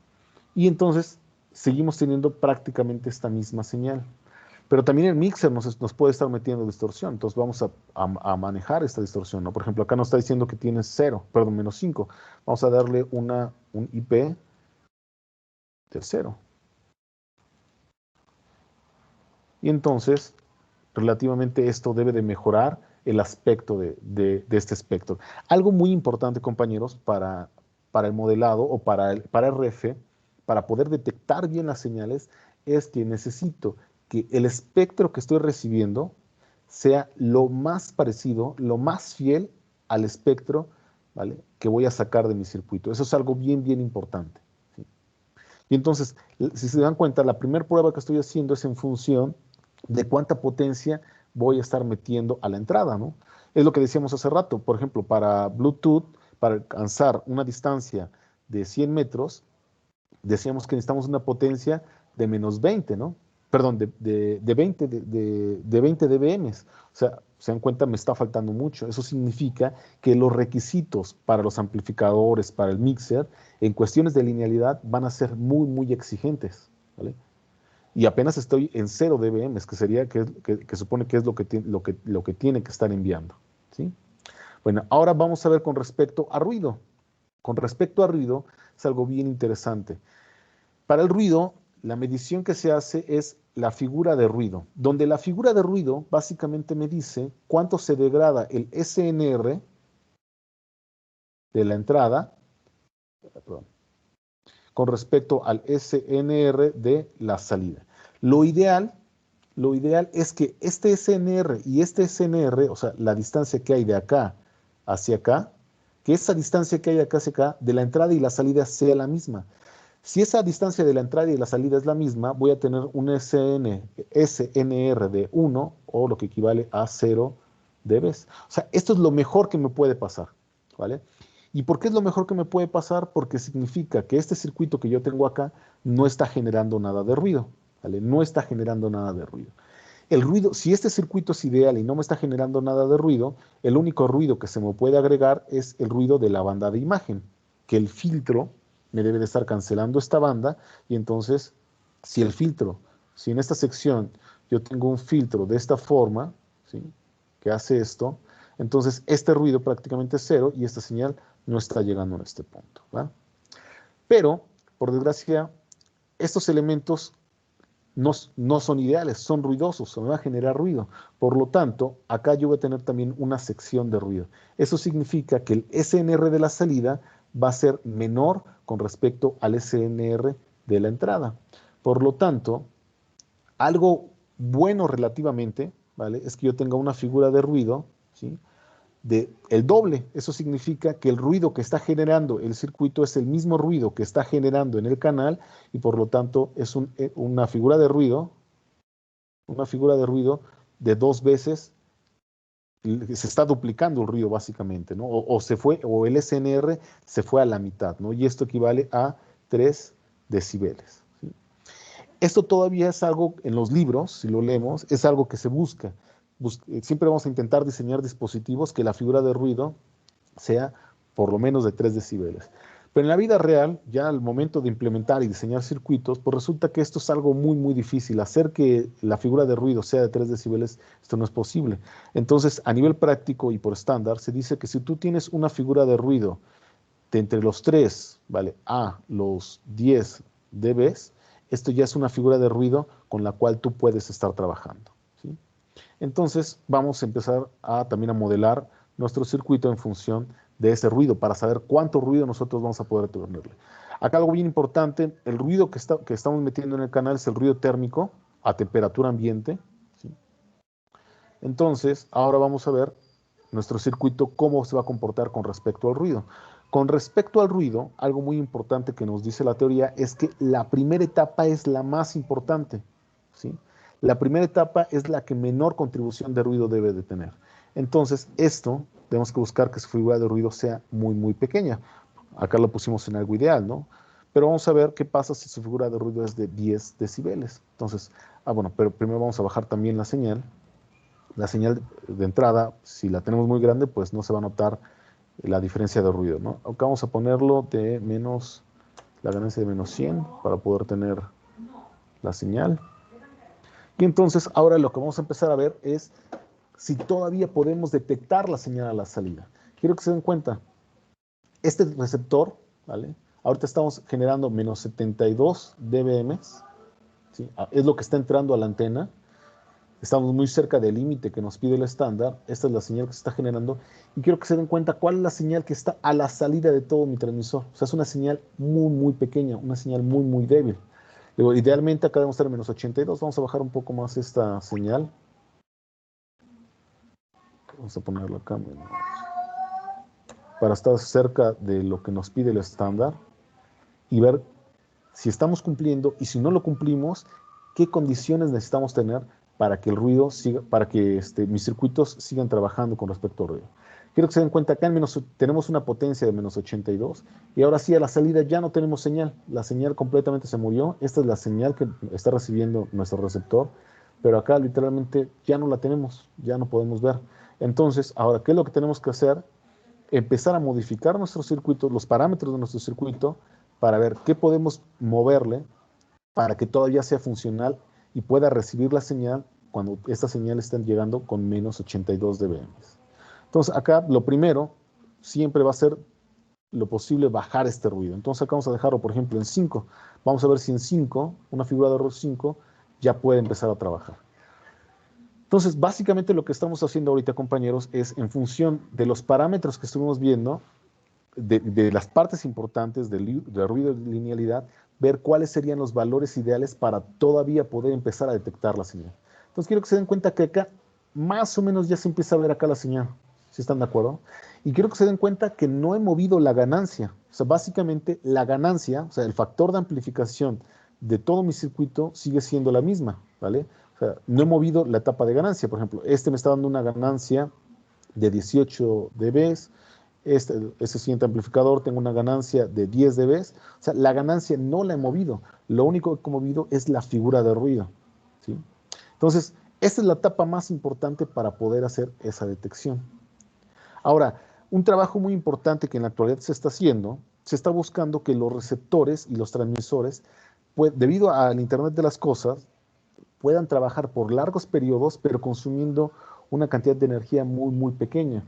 Y entonces seguimos teniendo prácticamente esta misma señal. Pero también el mixer nos puede estar metiendo distorsión, entonces vamos a manejar esta distorsión, ¿no? Por ejemplo, acá nos está diciendo que tiene 0, perdón, -5. Vamos a darle un IP de 0. Y entonces, relativamente esto debe de mejorar el aspecto de este espectro. Algo muy importante, compañeros, para el modelado o para RF, para poder detectar bien las señales, es que necesito que el espectro que estoy recibiendo sea lo más parecido, lo más fiel al espectro, ¿vale?, que voy a sacar de mi circuito. Eso es algo bien, bien importante, ¿sí? Y entonces, si se dan cuenta, la primera prueba que estoy haciendo es en función de cuánta potencia voy a estar metiendo a la entrada, ¿no? Es lo que decíamos hace rato. Por ejemplo, para Bluetooth, para alcanzar una distancia de 100 metros, decíamos que necesitamos una potencia de -20, ¿no? Perdón, de 20, de 20 dBm. O sea, se dan cuenta, me está faltando mucho. Eso significa que los requisitos para los amplificadores, para el mixer, en cuestiones de linealidad, van a ser muy, muy exigentes, ¿vale? Y apenas estoy en 0 dBm, que sería, que supone que es lo que tiene que estar enviando, ¿sí? Bueno, ahora vamos a ver con respecto a ruido. Con respecto a ruido, es algo bien interesante. Para el ruido, la medición que se hace es la figura de ruido, donde la figura de ruido básicamente me dice cuánto se degrada el SNR de la entrada, perdón, con respecto al SNR de la salida. Lo ideal es que este SNR y este SNR, o sea, la distancia que hay de acá hacia acá, que esa distancia que hay de acá hacia acá, de la entrada y la salida sea la misma. Si esa distancia de la entrada y la salida es la misma, voy a tener un SNR de 1 o lo que equivale a 0 dB. O sea, esto es lo mejor que me puede pasar, ¿vale? ¿Y por qué es lo mejor que me puede pasar? Porque significa que este circuito que yo tengo acá no está generando nada de ruido, ¿vale? No está generando nada de ruido. El ruido, si este circuito es ideal y no me está generando nada de ruido, el único ruido que se me puede agregar es el ruido de la banda de imagen, que el filtro me debe de estar cancelando esta banda y entonces, si el filtro, si en esta sección yo tengo un filtro de esta forma, ¿sí?, que hace esto, entonces este ruido prácticamente es cero y esta señal no está llegando a este punto, ¿va? Pero, por desgracia, estos elementos no son ideales, son ruidosos, se me va a generar ruido. Por lo tanto, acá yo voy a tener también una sección de ruido. Eso significa que el SNR de la salida va a ser menor con respecto al SNR de la entrada. Por lo tanto, algo bueno relativamente, ¿vale?, es que yo tenga una figura de ruido, ¿sí?, de el doble. Eso significa que el ruido que está generando el circuito es el mismo ruido que está generando en el canal y por lo tanto es una figura de ruido de 2 veces, se está duplicando el ruido básicamente, ¿no? O el SNR se fue a la mitad, ¿no? Y esto equivale a 3 decibeles. ¿Sí? Esto todavía es algo en los libros, si lo leemos, es algo que se busca. Siempre vamos a intentar diseñar dispositivos que la figura de ruido sea por lo menos de 3 decibeles. Pero en la vida real, ya al momento de implementar y diseñar circuitos, pues resulta que esto es algo muy, muy difícil. Hacer que la figura de ruido sea de 3 decibeles, esto no es posible. Entonces, a nivel práctico y por estándar, se dice que si tú tienes una figura de ruido de entre los 3, ¿vale?, a los 10 dBs, esto ya es una figura de ruido con la cual tú puedes estar trabajando, ¿sí? Entonces, vamos a empezar también a modelar nuestro circuito en función de ese ruido, para saber cuánto ruido nosotros vamos a poder tenerle. Acá algo bien importante, el ruido que estamos metiendo en el canal es el ruido térmico a temperatura ambiente, ¿sí? Entonces, ahora vamos a ver nuestro circuito, cómo se va a comportar con respecto al ruido. Con respecto al ruido, algo muy importante que nos dice la teoría es que la primera etapa es la más importante, ¿sí? La primera etapa es la que menor contribución de ruido debe de tener. Entonces, esto tenemos que buscar que su figura de ruido sea muy, muy pequeña. Acá lo pusimos en algo ideal, ¿no? Pero vamos a ver qué pasa si su figura de ruido es de 10 decibeles. Entonces, bueno, pero primero vamos a bajar también la señal. La señal de entrada, si la tenemos muy grande, pues no se va a notar la diferencia de ruido, ¿no? Acá vamos a ponerlo de la ganancia de menos 100 para poder tener la señal. Y entonces ahora lo que vamos a empezar a ver es si todavía podemos detectar la señal a la salida. Quiero que se den cuenta, este receptor, ¿vale?, ahorita estamos generando menos 72 dBm, ¿sí?, es lo que está entrando a la antena. Estamos muy cerca del límite que nos pide el estándar. Esta es la señal que se está generando. Y quiero que se den cuenta cuál es la señal que está a la salida de todo mi transmisor. O sea, es una señal muy, muy pequeña, una señal muy, muy débil. Luego, idealmente acá debemos estar en menos 82. Vamos a bajar un poco más esta señal. Vamos a ponerlo acá, para estar cerca de lo que nos pide el estándar y ver si estamos cumpliendo y si no lo cumplimos, qué condiciones necesitamos tener para que el ruido siga, para que mis circuitos sigan trabajando con respecto al ruido. Quiero que se den cuenta, acá tenemos una potencia de menos 82 y ahora sí a la salida ya no tenemos señal. La señal completamente se murió. Esta es la señal que está recibiendo nuestro receptor, pero acá literalmente ya no la tenemos, ya no podemos ver. Entonces, ahora, ¿qué es lo que tenemos que hacer? Empezar a modificar nuestros circuitos, los parámetros de nuestro circuito, para ver qué podemos moverle para que todavía sea funcional y pueda recibir la señal cuando estas señales estén llegando con menos 82 dBm. Entonces, acá lo primero siempre va a ser lo posible bajar este ruido. Entonces acá vamos a dejarlo, por ejemplo, en 5. Vamos a ver si en 5, una figura de error 5, ya puede empezar a trabajar. Entonces, básicamente lo que estamos haciendo ahorita, compañeros, es en función de los parámetros que estuvimos viendo, de las partes importantes del ruido de linealidad, ver cuáles serían los valores ideales para todavía poder empezar a detectar la señal. Entonces, quiero que se den cuenta que acá más o menos ya se empieza a ver acá la señal. ¿Sí están de acuerdo? Y quiero que se den cuenta que no he movido la ganancia. O sea, básicamente la ganancia, o sea, el factor de amplificación de todo mi circuito sigue siendo la misma, ¿vale? O sea, no he movido la etapa de ganancia. Por ejemplo, este me está dando una ganancia de 18 dB. Este siguiente amplificador tengo una ganancia de 10 dB. O sea, la ganancia no la he movido. Lo único que he movido es la figura de ruido, ¿sí? Entonces, esta es la etapa más importante para poder hacer esa detección. Ahora, un trabajo muy importante que en la actualidad se está haciendo, se está buscando que los receptores y los transmisores, pues, debido al Internet de las cosas, puedan trabajar por largos periodos, pero consumiendo una cantidad de energía muy, muy pequeña.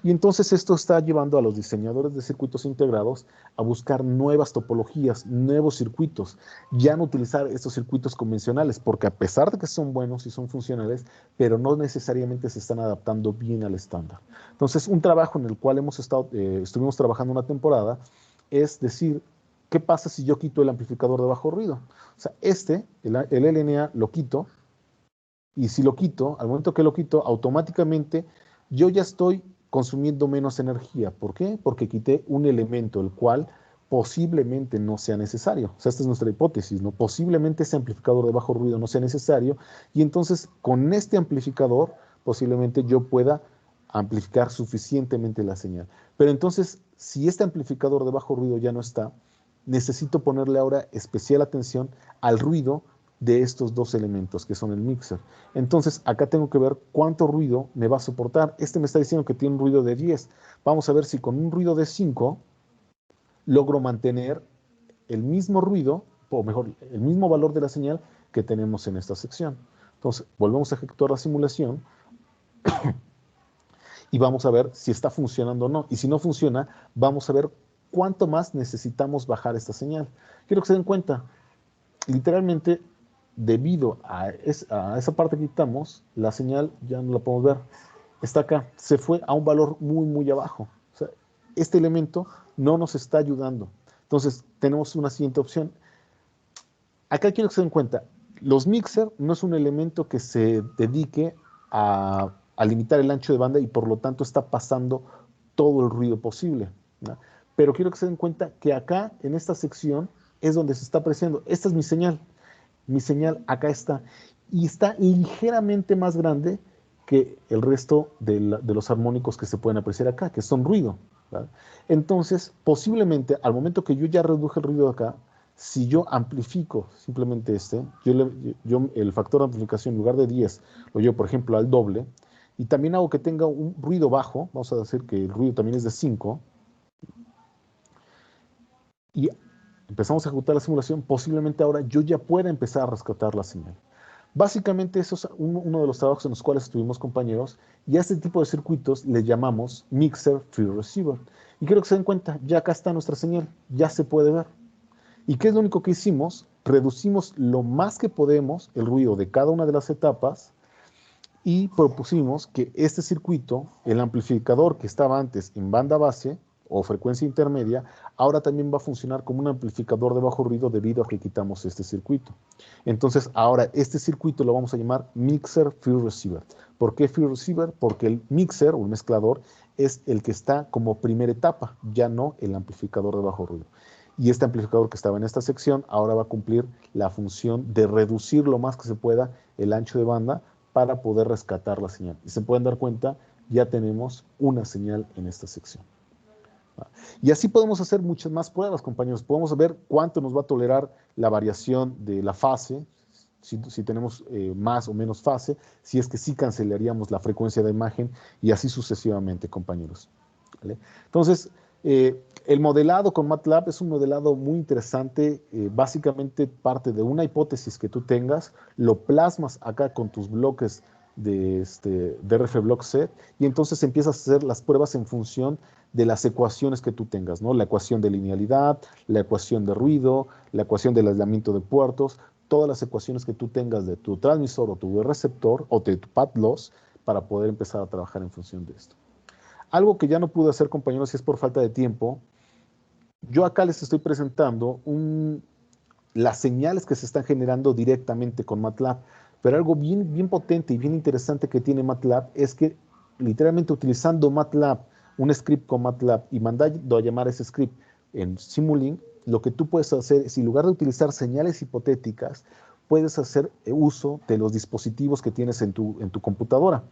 Y entonces esto está llevando a los diseñadores de circuitos integrados a buscar nuevas topologías, nuevos circuitos, ya no utilizar estos circuitos convencionales, porque a pesar de que son buenos y son funcionales, pero no necesariamente se están adaptando bien al estándar. Entonces, un trabajo en el cual estuvimos trabajando una temporada es decir, ¿qué pasa si yo quito el amplificador de bajo ruido? O sea, el LNA lo quito, y si lo quito, al momento que lo quito, automáticamente yo ya estoy consumiendo menos energía. ¿Por qué? Porque quité un elemento, el cual posiblemente no sea necesario. O sea, esta es nuestra hipótesis, ¿no? Posiblemente ese amplificador de bajo ruido no sea necesario, y entonces con este amplificador posiblemente yo pueda amplificar suficientemente la señal. Pero entonces, si este amplificador de bajo ruido ya no está, necesito ponerle ahora especial atención al ruido de estos dos elementos que son el mixer. Entonces, acá tengo que ver cuánto ruido me va a soportar. Este me está diciendo que tiene un ruido de 10. Vamos a ver si con un ruido de 5 logro mantener el mismo ruido, o mejor, el mismo valor de la señal que tenemos en esta sección. Entonces, volvemos a ejecutar la simulación y vamos a ver si está funcionando o no. Y si no funciona, vamos a ver cuánto más necesitamos bajar esta señal. Quiero que se den cuenta, literalmente, debido a esa parte que quitamos, la señal ya no la podemos ver. Está acá, se fue a un valor muy, muy abajo. O sea, este elemento no nos está ayudando. Entonces, tenemos una siguiente opción. Acá quiero que se den cuenta, los mixer no es un elemento que se dedique a limitar el ancho de banda y por lo tanto está pasando todo el ruido posible, ¿no? Pero quiero que se den cuenta que acá, en esta sección, es donde se está apreciando. Esta es mi señal. Mi señal acá está. Y está ligeramente más grande que el resto de los armónicos que se pueden apreciar acá, que son ruido, ¿verdad? Entonces, posiblemente, al momento que yo ya reduje el ruido acá, si yo amplifico simplemente yo el factor de amplificación en lugar de 10 lo llevo, por ejemplo, al doble, y también hago que tenga un ruido bajo, vamos a decir que el ruido también es de 5, y empezamos a ejecutar la simulación, posiblemente ahora yo ya pueda empezar a rescatar la señal. Básicamente eso es uno de los trabajos en los cuales estuvimos, compañeros, y a este tipo de circuitos le llamamos Mixer Field Receiver. Y quiero que se den cuenta, ya acá está nuestra señal, ya se puede ver. ¿Y qué es lo único que hicimos? Reducimos lo más que podemos el ruido de cada una de las etapas y propusimos que este circuito, el amplificador que estaba antes en banda base o frecuencia intermedia, ahora también va a funcionar como un amplificador de bajo ruido debido a que quitamos este circuito. Entonces, ahora este circuito lo vamos a llamar Mixer Field Receiver. ¿Por qué Field Receiver? Porque el mixer o el mezclador es el que está como primera etapa, ya no el amplificador de bajo ruido. Y este amplificador que estaba en esta sección ahora va a cumplir la función de reducir lo más que se pueda el ancho de banda para poder rescatar la señal. Y se pueden dar cuenta, ya tenemos una señal en esta sección. Y así podemos hacer muchas más pruebas, compañeros. Podemos ver cuánto nos va a tolerar la variación de la fase, si tenemos más o menos fase, si es que sí cancelaríamos la frecuencia de imagen y así sucesivamente, compañeros. ¿Vale? Entonces, el modelado con MATLAB es un modelado muy interesante, básicamente parte de una hipótesis que tú tengas, lo plasmas acá con tus bloques de RF Block Set y entonces empiezas a hacer las pruebas en función de las ecuaciones que tú tengas, ¿no? La ecuación de linealidad, la ecuación de ruido, la ecuación del aislamiento de puertos, todas las ecuaciones que tú tengas de tu transmisor o tu receptor o de tu path loss para poder empezar a trabajar en función de esto. Algo que ya no pude hacer, compañeros, si es por falta de tiempo, yo acá les estoy presentando las señales que se están generando directamente con MATLAB, pero algo bien, bien potente y bien interesante que tiene MATLAB es que literalmente utilizando MATLAB, un script con MATLAB y mandando a llamar ese script en Simulink, lo que tú puedes hacer es, en lugar de utilizar señales hipotéticas, puedes hacer uso de los dispositivos que tienes en tu computadora.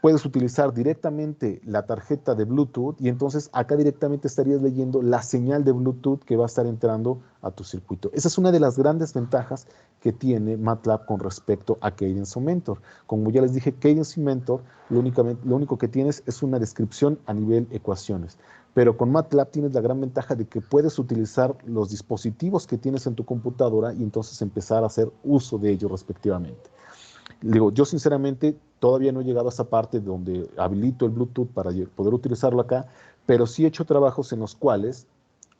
Puedes utilizar directamente la tarjeta de Bluetooth y entonces acá directamente estarías leyendo la señal de Bluetooth que va a estar entrando a tu circuito. Esa es una de las grandes ventajas que tiene MATLAB con respecto a Cadence o Mentor. Como ya les dije, Cadence y Mentor, lo único que tienes es una descripción a nivel ecuaciones. Pero con MATLAB tienes la gran ventaja de que puedes utilizar los dispositivos que tienes en tu computadora y entonces empezar a hacer uso de ellos respectivamente. Digo, yo sinceramente todavía no he llegado a esa parte donde habilito el Bluetooth para poder utilizarlo acá, pero sí he hecho trabajos en los cuales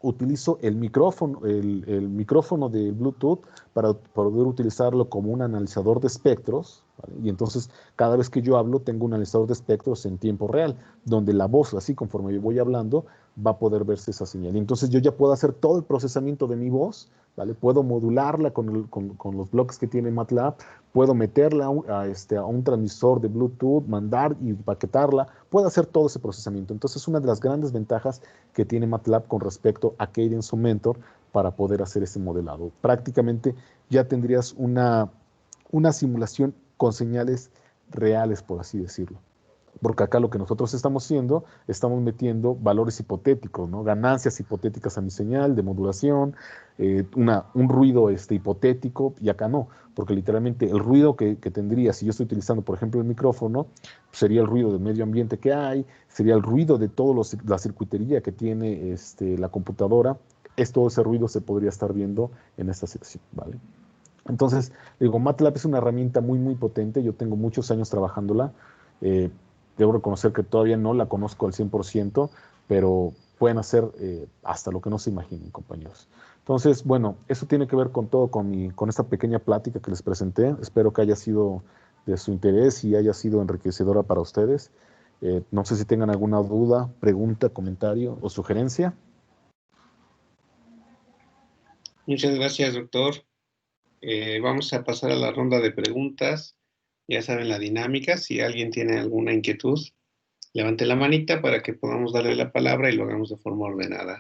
utilizo el micrófono de Bluetooth para poder utilizarlo como un analizador de espectros, ¿vale? Y entonces cada vez que yo hablo tengo un analizador de espectros en tiempo real, donde la voz, así conforme yo voy hablando, va a poder verse esa señal. Y entonces yo ya puedo hacer todo el procesamiento de mi voz, ¿vale? Puedo modularla con los bloques que tiene MATLAB, puedo meterla a un transmisor de Bluetooth, mandar y paquetarla, puedo hacer todo ese procesamiento. Entonces, una de las grandes ventajas que tiene MATLAB con respecto a Cadence o Mentor para poder hacer ese modelado. Prácticamente ya tendrías una simulación con señales reales, por así decirlo. Porque acá lo que nosotros estamos haciendo, estamos metiendo valores hipotéticos, ¿no? Ganancias hipotéticas a mi señal de modulación, un ruido hipotético, y acá no, porque literalmente el ruido que tendría, si yo estoy utilizando, por ejemplo, el micrófono, sería el ruido del medio ambiente que hay, sería el ruido de toda la circuitería que tiene la computadora, todo ese ruido se podría estar viendo en esta sección, ¿vale? Entonces, digo, MATLAB es una herramienta muy, muy potente, yo tengo muchos años trabajándola, eh, debo reconocer que todavía no la conozco al 100%, pero pueden hacer hasta lo que no se imaginen, compañeros. Entonces, bueno, eso tiene que ver con todo, con esta pequeña plática que les presenté. Espero que haya sido de su interés y haya sido enriquecedora para ustedes. No sé si tengan alguna duda, pregunta, comentario o sugerencia. Muchas gracias, doctor. Vamos a pasar a la ronda de preguntas. Ya saben la dinámica. Si alguien tiene alguna inquietud, levante la manita para que podamos darle la palabra y lo hagamos de forma ordenada.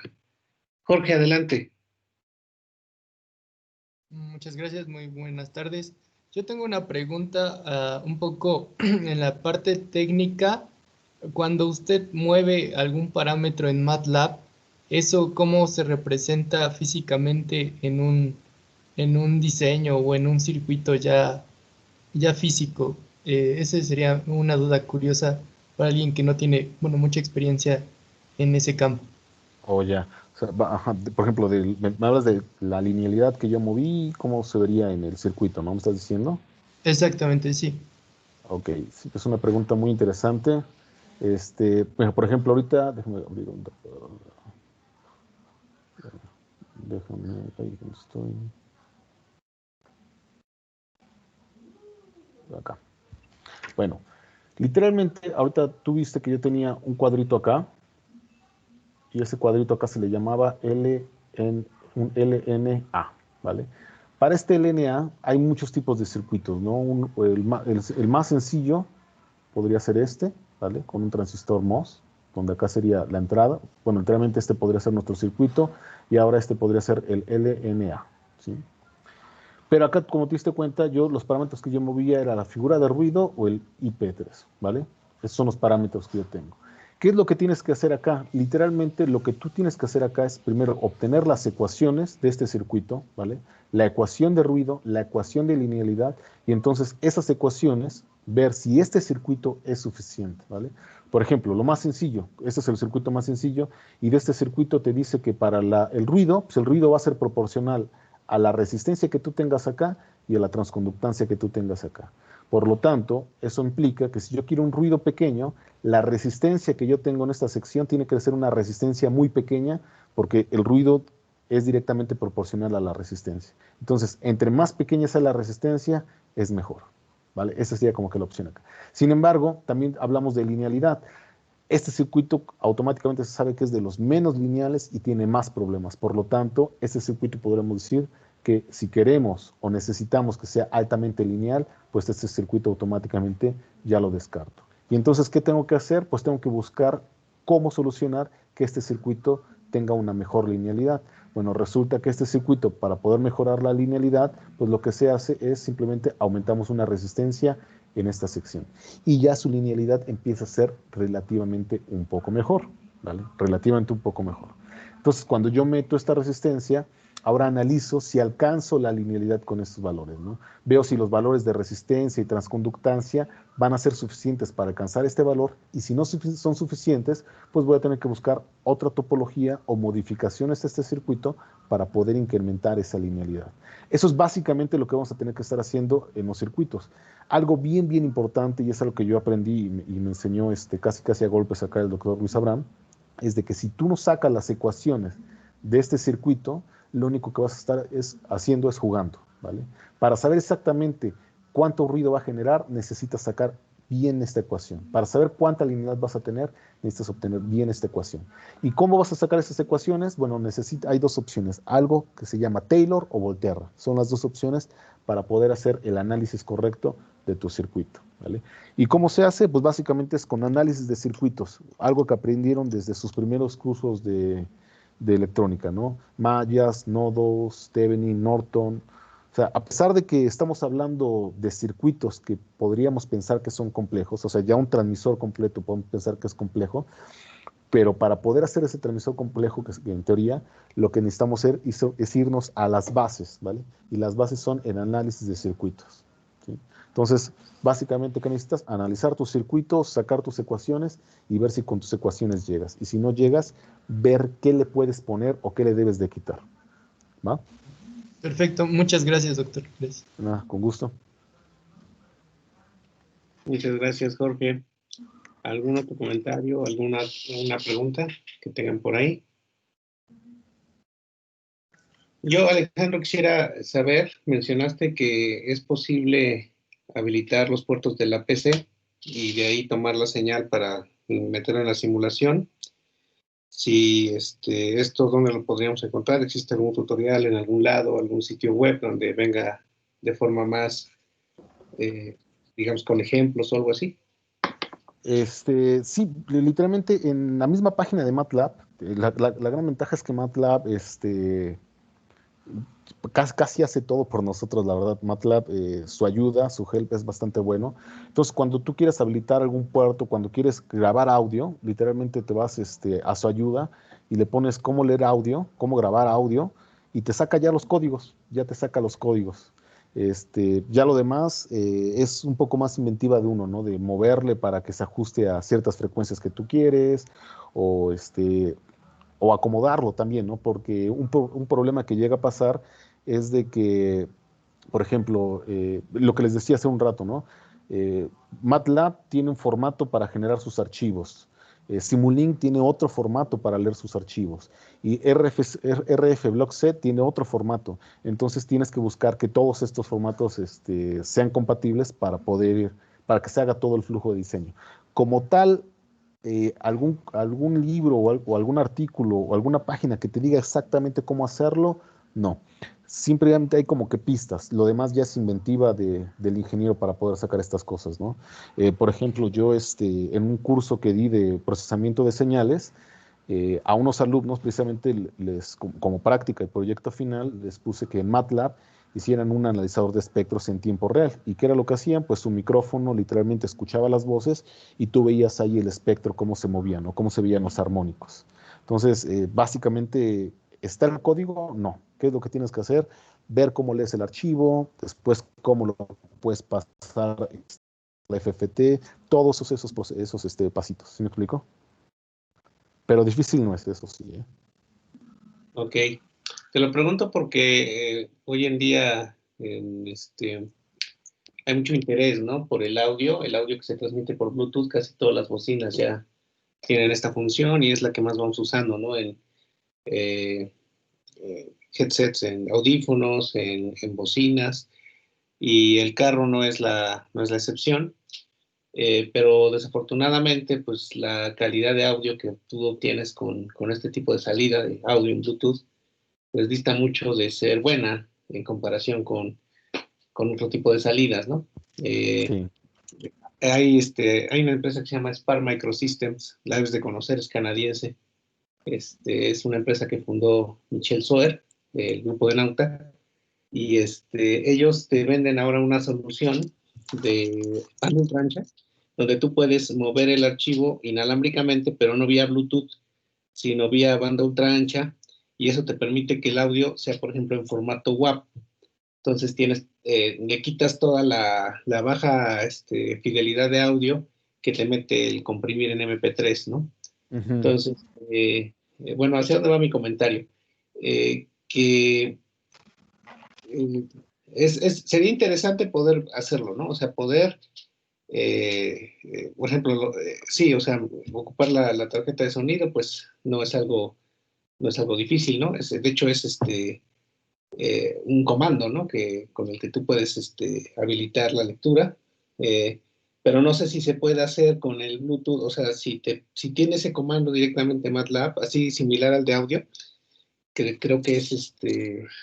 Jorge, adelante. Muchas gracias, muy buenas tardes. Yo tengo una pregunta un poco en la parte técnica. Cuando usted mueve algún parámetro en MATLAB, ¿eso cómo se representa físicamente en un diseño o en un circuito ya físico? Esa sería una duda curiosa para alguien que no tiene, bueno, mucha experiencia en ese campo. O ya, o sea, ajá, por ejemplo, me hablas de la linealidad que yo moví, cómo se vería en el circuito, ¿no? ¿Me estás diciendo? Exactamente, sí. Ok, sí, es una pregunta muy interesante. Bueno, por ejemplo, ahorita, déjame abrir déjame, ahí donde estoy, acá. Bueno, literalmente, ahorita tú viste que yo tenía un cuadrito acá, y ese cuadrito acá se le llamaba un LNA, ¿vale? Para este LNA hay muchos tipos de circuitos, ¿no? El más sencillo podría ser ¿vale? Con un transistor MOS, donde acá sería la entrada. Bueno, literalmente este podría ser nuestro circuito y ahora este podría ser el LNA, ¿sí? Pero acá, como te diste cuenta, los parámetros que yo movía era la figura de ruido o el IP3, ¿vale? Esos son los parámetros que yo tengo. ¿Qué es lo que tienes que hacer acá? Literalmente lo que tú tienes que hacer acá es primero obtener las ecuaciones de este circuito, ¿vale? La ecuación de ruido, la ecuación de linealidad, y entonces esas ecuaciones, ver si este circuito es suficiente, ¿vale? Por ejemplo, lo más sencillo, este es el circuito más sencillo, y de este circuito te dice que para el ruido, pues el ruido va a ser proporcional a la resistencia que tú tengas acá y a la transconductancia que tú tengas acá. Por lo tanto, eso implica que si yo quiero un ruido pequeño, la resistencia que yo tengo en esta sección tiene que ser una resistencia muy pequeña, porque el ruido es directamente proporcional a la resistencia. Entonces, entre más pequeña sea la resistencia, es mejor, ¿vale? Esa sería como que la opción acá. Sin embargo, también hablamos de linealidad. Este circuito automáticamente se sabe que es de los menos lineales y tiene más problemas. Por lo tanto, este circuito podremos decir que si queremos o necesitamos que sea altamente lineal, pues este circuito automáticamente ya lo descarto. Y entonces, ¿qué tengo que hacer? Pues tengo que buscar cómo solucionar que este circuito tenga una mejor linealidad. Bueno, resulta que este circuito, para poder mejorar la linealidad, pues lo que se hace es simplemente aumentamos una resistencia en esta sección. Y ya su linealidad empieza a ser relativamente un poco mejor, ¿vale? Relativamente un poco mejor. Entonces, cuando yo meto esta resistencia, ahora analizo si alcanzo la linealidad con estos valores, ¿no? Veo si los valores de resistencia y transconductancia van a ser suficientes para alcanzar este valor, y si no son suficientes, pues voy a tener que buscar otra topología o modificaciones de este circuito para poder incrementar esa linealidad. Eso es básicamente lo que vamos a tener que estar haciendo en los circuitos. Algo bien, bien importante, y es algo que yo aprendí y me enseñó casi a golpes acá el doctor Luis Abraham, es de que si tú no sacas las ecuaciones de este circuito, lo único que vas a estar haciendo es jugando, ¿vale? Para saber exactamente cuánto ruido va a generar, necesitas sacar bien esta ecuación. Para saber cuánta linealidad vas a tener, necesitas obtener bien esta ecuación. ¿Y cómo vas a sacar esas ecuaciones? Bueno, hay dos opciones, algo que se llama Taylor o Volterra. Son las dos opciones para poder hacer el análisis correcto de tu circuito, ¿vale? ¿Y cómo se hace? Pues básicamente es con análisis de circuitos, algo que aprendieron desde sus primeros cursos de electrónica, ¿no? Mayas, nodos, Thevenin, Norton. O sea, a pesar de que estamos hablando de circuitos que podríamos pensar que son complejos, o sea, ya un transmisor completo podemos pensar que es complejo, pero para poder hacer ese transmisor complejo, que en teoría lo que necesitamos hacer es irnos a las bases, ¿vale? Y las bases son el análisis de circuitos, ¿sí? Entonces, básicamente, ¿qué necesitas? Analizar tus circuitos, sacar tus ecuaciones y ver si con tus ecuaciones llegas. Y si no llegas, ver qué le puedes poner o qué le debes de quitar, ¿va? Perfecto, muchas gracias, doctor. Gracias. Nada, con gusto. Muchas gracias, Jorge. ¿Algún otro comentario, alguna pregunta que tengan por ahí? Yo, Alejandro, quisiera saber, mencionaste que es posible habilitar los puertos de la PC y de ahí tomar la señal para meterla en la simulación. Si esto, ¿dónde lo podríamos encontrar? ¿Existe algún tutorial en algún lado, algún sitio web donde venga de forma más, digamos, con ejemplos o algo así? Sí, literalmente en la misma página de MATLAB, la gran ventaja es que MATLAB casi hace todo por nosotros, la verdad. MATLAB, su ayuda, su help es bastante bueno. Entonces, cuando tú quieres habilitar algún puerto, cuando quieres grabar audio, literalmente te vas a su ayuda y le pones cómo leer audio, cómo grabar audio, y te saca ya los códigos, ya te saca los códigos. Ya lo demás es un poco más inventiva de uno, ¿no? De moverle para que se ajuste a ciertas frecuencias que tú quieres, o o acomodarlo también, ¿no? Porque un problema que llega a pasar es de que, por ejemplo, lo que les decía hace un rato, ¿no? Eh, MATLAB tiene un formato para generar sus archivos. Simulink tiene otro formato para leer sus archivos. Y RF tiene otro formato. Entonces tienes que buscar que todos estos formatos sean compatibles para que se haga todo el flujo de diseño. Como tal, algún libro o algún artículo o alguna página que te diga exactamente cómo hacerlo, no. Simplemente hay como que pistas. Lo demás ya es inventiva del ingeniero para poder sacar estas cosas, ¿no? Por ejemplo, yo en un curso que di de procesamiento de señales, a unos alumnos precisamente como práctica y proyecto final, les puse que en MATLAB hicieran un analizador de espectros en tiempo real. ¿Y qué era lo que hacían? Pues su micrófono literalmente escuchaba las voces y tú veías ahí el espectro, cómo se movían o cómo se veían los armónicos. Entonces, básicamente, ¿está el código? No. ¿Qué es lo que tienes que hacer? Ver cómo lees el archivo, después cómo lo puedes pasar la FFT, todos esos pasitos. ¿Sí me explico? Pero difícil no es eso, sí, ¿eh? Ok. Te lo pregunto porque hoy en día hay mucho interés, ¿no? Por el audio que se transmite por Bluetooth, casi todas las bocinas ya tienen esta función y es la que más vamos usando, ¿no? En headsets, en audífonos, en bocinas, y el carro no es la excepción. Pero desafortunadamente, pues la calidad de audio que tú obtienes con este tipo de salida de audio en Bluetooth, pues dista mucho de ser buena en comparación con otro tipo de salidas, ¿no? Sí. Hay una empresa que se llama Spark Microsystems, la debes de conocer, es canadiense. Es una empresa que fundó Michel Soer, del grupo de Nauta, y ellos te venden ahora una solución de banda ultra ancha, donde tú puedes mover el archivo inalámbricamente, pero no vía Bluetooth, sino vía banda ultra ancha, y eso te permite que el audio sea, por ejemplo, en formato WAV. Entonces le quitas toda la baja fidelidad de audio que te mete el comprimir en MP3, ¿no? Ujú. Entonces, bueno, ¿hacia dónde va mi comentario? Que sería interesante poder hacerlo, ¿no? O sea, poder, por ejemplo, sí, o sea, ocupar la tarjeta de sonido, pues no es algo difícil, ¿no? De hecho, es un comando, ¿no? Con el que tú puedes habilitar la lectura, pero no sé si se puede hacer con el Bluetooth, o sea, si tiene ese comando directamente MATLAB, así similar al de audio, que creo que es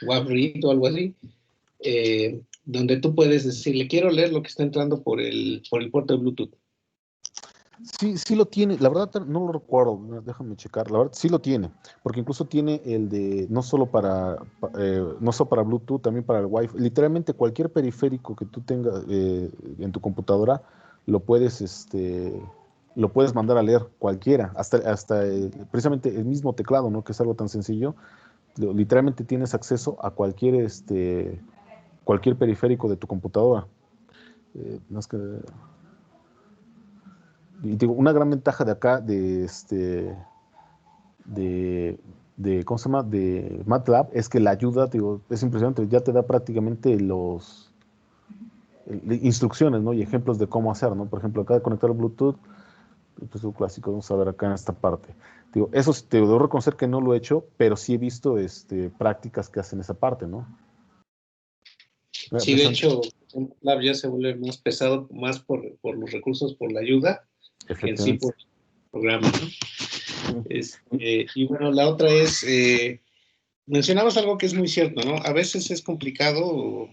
WAV-read o algo así, donde tú puedes decirle, quiero leer lo que está entrando por el puerto de Bluetooth. Sí, sí lo tiene, la verdad no lo recuerdo, déjame checar, la verdad sí lo tiene, porque incluso tiene el de no solo para Bluetooth, también para el Wi-Fi, literalmente cualquier periférico que tú tengas en tu computadora, lo puedes, lo puedes mandar a leer cualquiera, hasta precisamente el mismo teclado, ¿no? Que es algo tan sencillo, literalmente tienes acceso a cualquier periférico de tu computadora. Más que Y digo, una gran ventaja de acá, ¿cómo se llama? De MATLAB, es que la ayuda, digo, es impresionante, ya te da prácticamente instrucciones, ¿no? Y ejemplos de cómo hacer, ¿no? Por ejemplo, acá de conectar el Bluetooth, pues un clásico, vamos a ver acá en esta parte. Digo, eso sí, te debo reconocer que no lo he hecho, pero sí he visto prácticas que hacen esa parte, ¿no? Sí, de hecho, MATLAB ya se vuelve más pesado, más por los recursos, por la ayuda, que en sí por el programa, ¿no? Y bueno, la otra es, mencionabas algo que es muy cierto, ¿no? A veces es complicado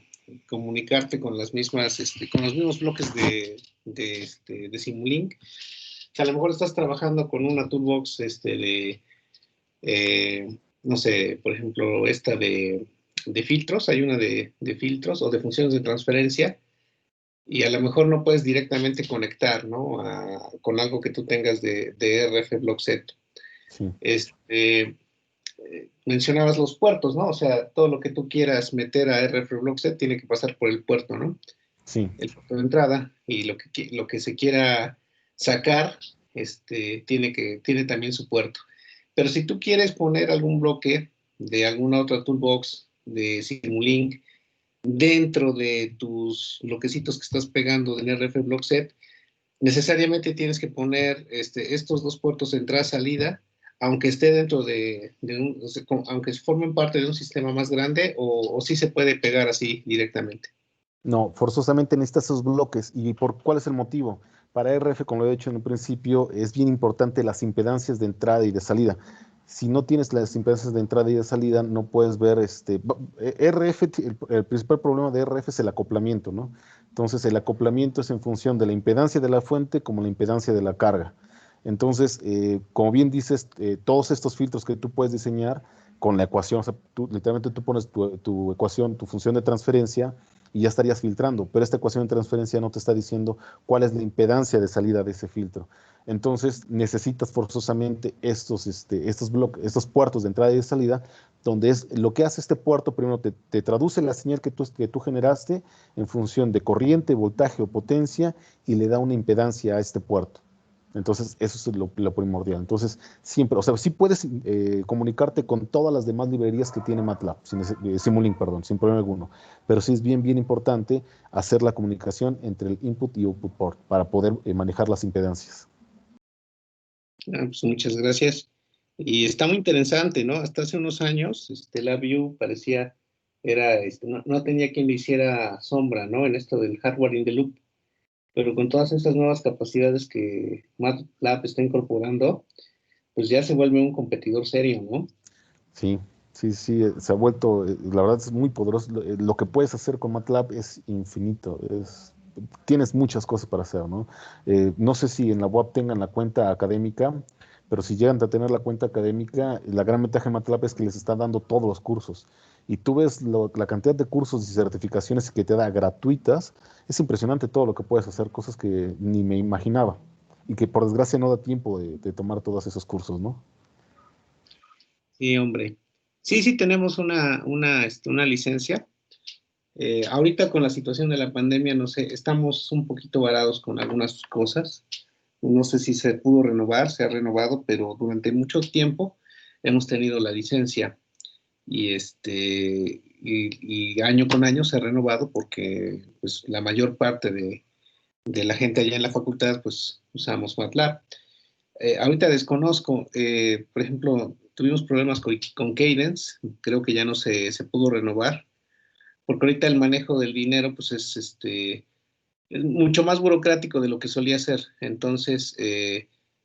comunicarte con las mismas, con los mismos bloques de Simulink. O sea, a lo mejor estás trabajando con una toolbox no sé, por ejemplo, esta de filtros, hay una de filtros o de funciones de transferencia, y a lo mejor no puedes directamente conectar, ¿no? Con algo que tú tengas de RF Block Set. Sí. Mencionabas los puertos, ¿no? O sea, todo lo que tú quieras meter a RF Block Set tiene que pasar por el puerto, ¿no? Sí. El puerto de entrada, y lo que se quiera sacar, tiene también su puerto. Pero si tú quieres poner algún bloque de alguna otra toolbox de Simulink dentro de tus bloquecitos que estás pegando en RF Block Set, necesariamente tienes que poner estos dos puertos de entrada-salida, aunque esté dentro aunque formen parte de un sistema más grande, o sí se puede pegar así directamente. No, forzosamente necesitas esos bloques. ¿Y cuál es el motivo? Para RF, como lo he dicho en un principio, es bien importante las impedancias de entrada y de salida. Si no tienes las impedancias de entrada y de salida, no puedes ver RF, el principal problema de RF es el acoplamiento, ¿no? Entonces, el acoplamiento es en función de la impedancia de la fuente como la impedancia de la carga. Entonces, como bien dices, todos estos filtros que tú puedes diseñar con la ecuación, o sea, literalmente tú pones tu ecuación, tu función de transferencia, y ya estarías filtrando, pero esta ecuación de transferencia no te está diciendo cuál es la impedancia de salida de ese filtro. Entonces necesitas forzosamente estos puertos de entrada y de salida, donde es lo que hace este puerto, primero te traduce la señal que tú generaste en función de corriente, voltaje o potencia, y le da una impedancia a este puerto. Entonces, eso es lo primordial. Entonces, siempre, o sea, sí puedes comunicarte con todas las demás librerías que tiene MATLAB, Simulink, perdón, sin problema alguno. Pero sí es bien, bien importante hacer la comunicación entre el input y output port para poder manejar las impedancias. Pues muchas gracias. Y está muy interesante, ¿no? Hasta hace unos años, LabVIEW parecía, no tenía quien le hiciera sombra, ¿no? En esto del hardware in the loop. Pero con todas esas nuevas capacidades que MATLAB está incorporando, pues ya se vuelve un competidor serio, ¿no? Sí, sí, sí, se ha vuelto, la verdad es muy poderoso. Lo que puedes hacer con MATLAB es infinito, tienes muchas cosas para hacer, ¿no? No sé si en la UAP tengan la cuenta académica, pero si llegan a tener la cuenta académica, la gran ventaja de MATLAB es que les está dando todos los cursos. Y tú ves la cantidad de cursos y certificaciones que te da gratuitas, es impresionante todo lo que puedes hacer, cosas que ni me imaginaba. Y que por desgracia no da tiempo de tomar todos esos cursos, ¿no? Sí, hombre. Sí, tenemos una licencia. Ahorita con la situación de la pandemia, no sé, estamos un poquito varados con algunas cosas. No sé si se pudo renovar, se ha renovado, pero durante mucho tiempo hemos tenido la licencia y año con año se ha renovado porque pues, la mayor parte de la gente allá en la facultad pues usamos MATLAB. Ahorita desconozco, por ejemplo, tuvimos problemas con Cadence, creo que ya no se pudo renovar, porque ahorita el manejo del dinero pues es mucho más burocrático de lo que solía ser. Entonces,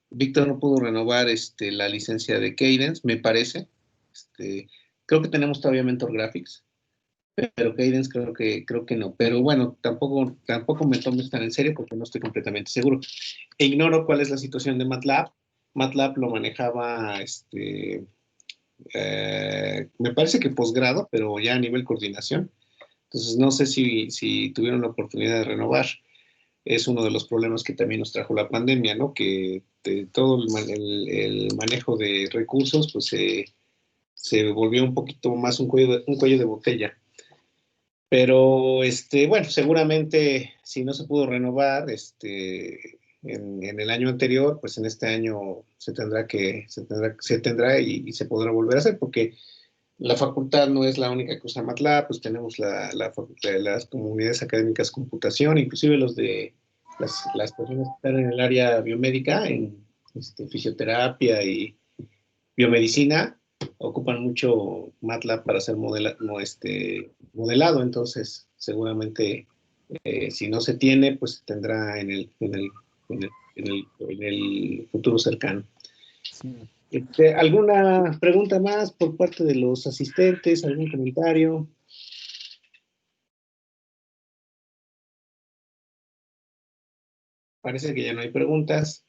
Víctor no pudo renovar la licencia de Cadence, me parece. Creo que tenemos todavía Mentor Graphics, pero Cadence creo que no. Pero bueno, tampoco me tomes tan en serio porque no estoy completamente seguro. E ignoro cuál es la situación de MATLAB. MATLAB lo manejaba, me parece que posgrado, pero ya a nivel coordinación. Entonces, no sé si tuvieron la oportunidad de renovar. Es uno de los problemas que también nos trajo la pandemia, ¿no? Que todo el manejo de recursos, pues se volvió un poquito más un cuello de botella. Pero, bueno, seguramente si no se pudo renovar, en el año anterior, pues en este año se tendrá y se podrá volver a hacer, porque la facultad no es la única que usa MATLAB, pues tenemos las comunidades académicas computación, inclusive las personas que están en el área biomédica, en fisioterapia y biomedicina, ocupan mucho MATLAB para hacer modelado, entonces seguramente si no se tiene, pues se tendrá en el futuro cercano. Sí. ¿Alguna pregunta más por parte de los asistentes? ¿Algún comentario? Parece que ya no hay preguntas.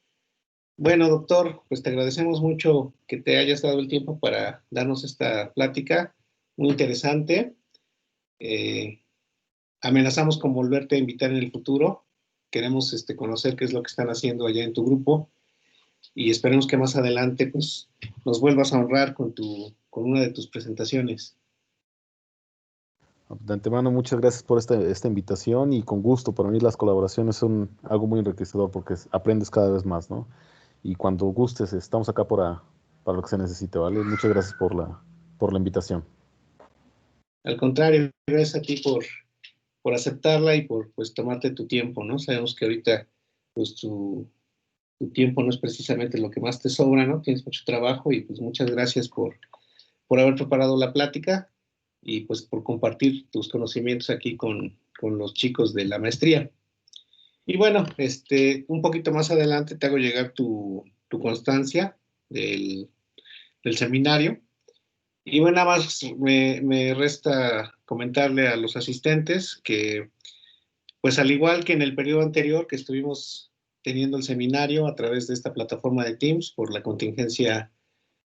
Bueno, doctor, pues te agradecemos mucho que te hayas dado el tiempo para darnos esta plática muy interesante. Amenazamos con volverte a invitar en el futuro. Queremos conocer qué es lo que están haciendo allá en tu grupo y esperemos que más adelante pues, nos vuelvas a honrar con una de tus presentaciones. De antemano, muchas gracias por esta invitación y con gusto. Para mí las colaboraciones son algo muy enriquecedor porque aprendes cada vez más, ¿no? Y cuando gustes, estamos acá para lo que se necesite, ¿vale? Muchas gracias por la invitación. Al contrario, gracias a ti por aceptarla y por pues tomarte tu tiempo, ¿no? Sabemos que ahorita pues tu tiempo no es precisamente lo que más te sobra, ¿no? Tienes mucho trabajo y pues muchas gracias por haber preparado la plática y pues por compartir tus conocimientos aquí con los chicos de la maestría. Y bueno, un poquito más adelante te hago llegar tu constancia del seminario. Y bueno, nada más me resta comentarle a los asistentes que, pues al igual que en el periodo anterior que estuvimos teniendo el seminario a través de esta plataforma de Teams por la contingencia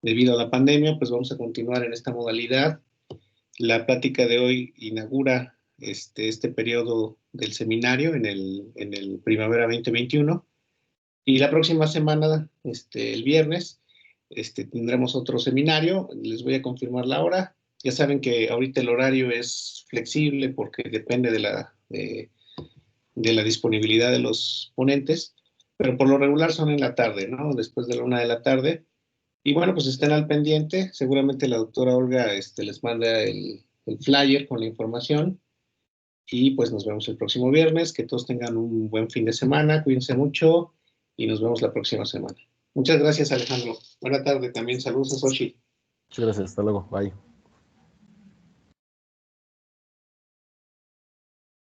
debido a la pandemia, pues vamos a continuar en esta modalidad. La plática de hoy inaugura este periodo del seminario en el Primavera 2021 y la próxima semana, el viernes, tendremos otro seminario. Les voy a confirmar la hora. Ya saben que ahorita el horario es flexible porque depende de la disponibilidad de los ponentes, pero por lo regular son en la tarde, ¿no? Después de la 1 de la tarde. Y bueno, pues estén al pendiente. Seguramente la doctora Olga les manda el flyer con la información. Y pues nos vemos el próximo viernes. Que todos tengan un buen fin de semana. Cuídense mucho y nos vemos la próxima semana. Muchas gracias, Alejandro. Buena tarde también. Saludos a Xochitl. Muchas gracias. Hasta luego. Bye.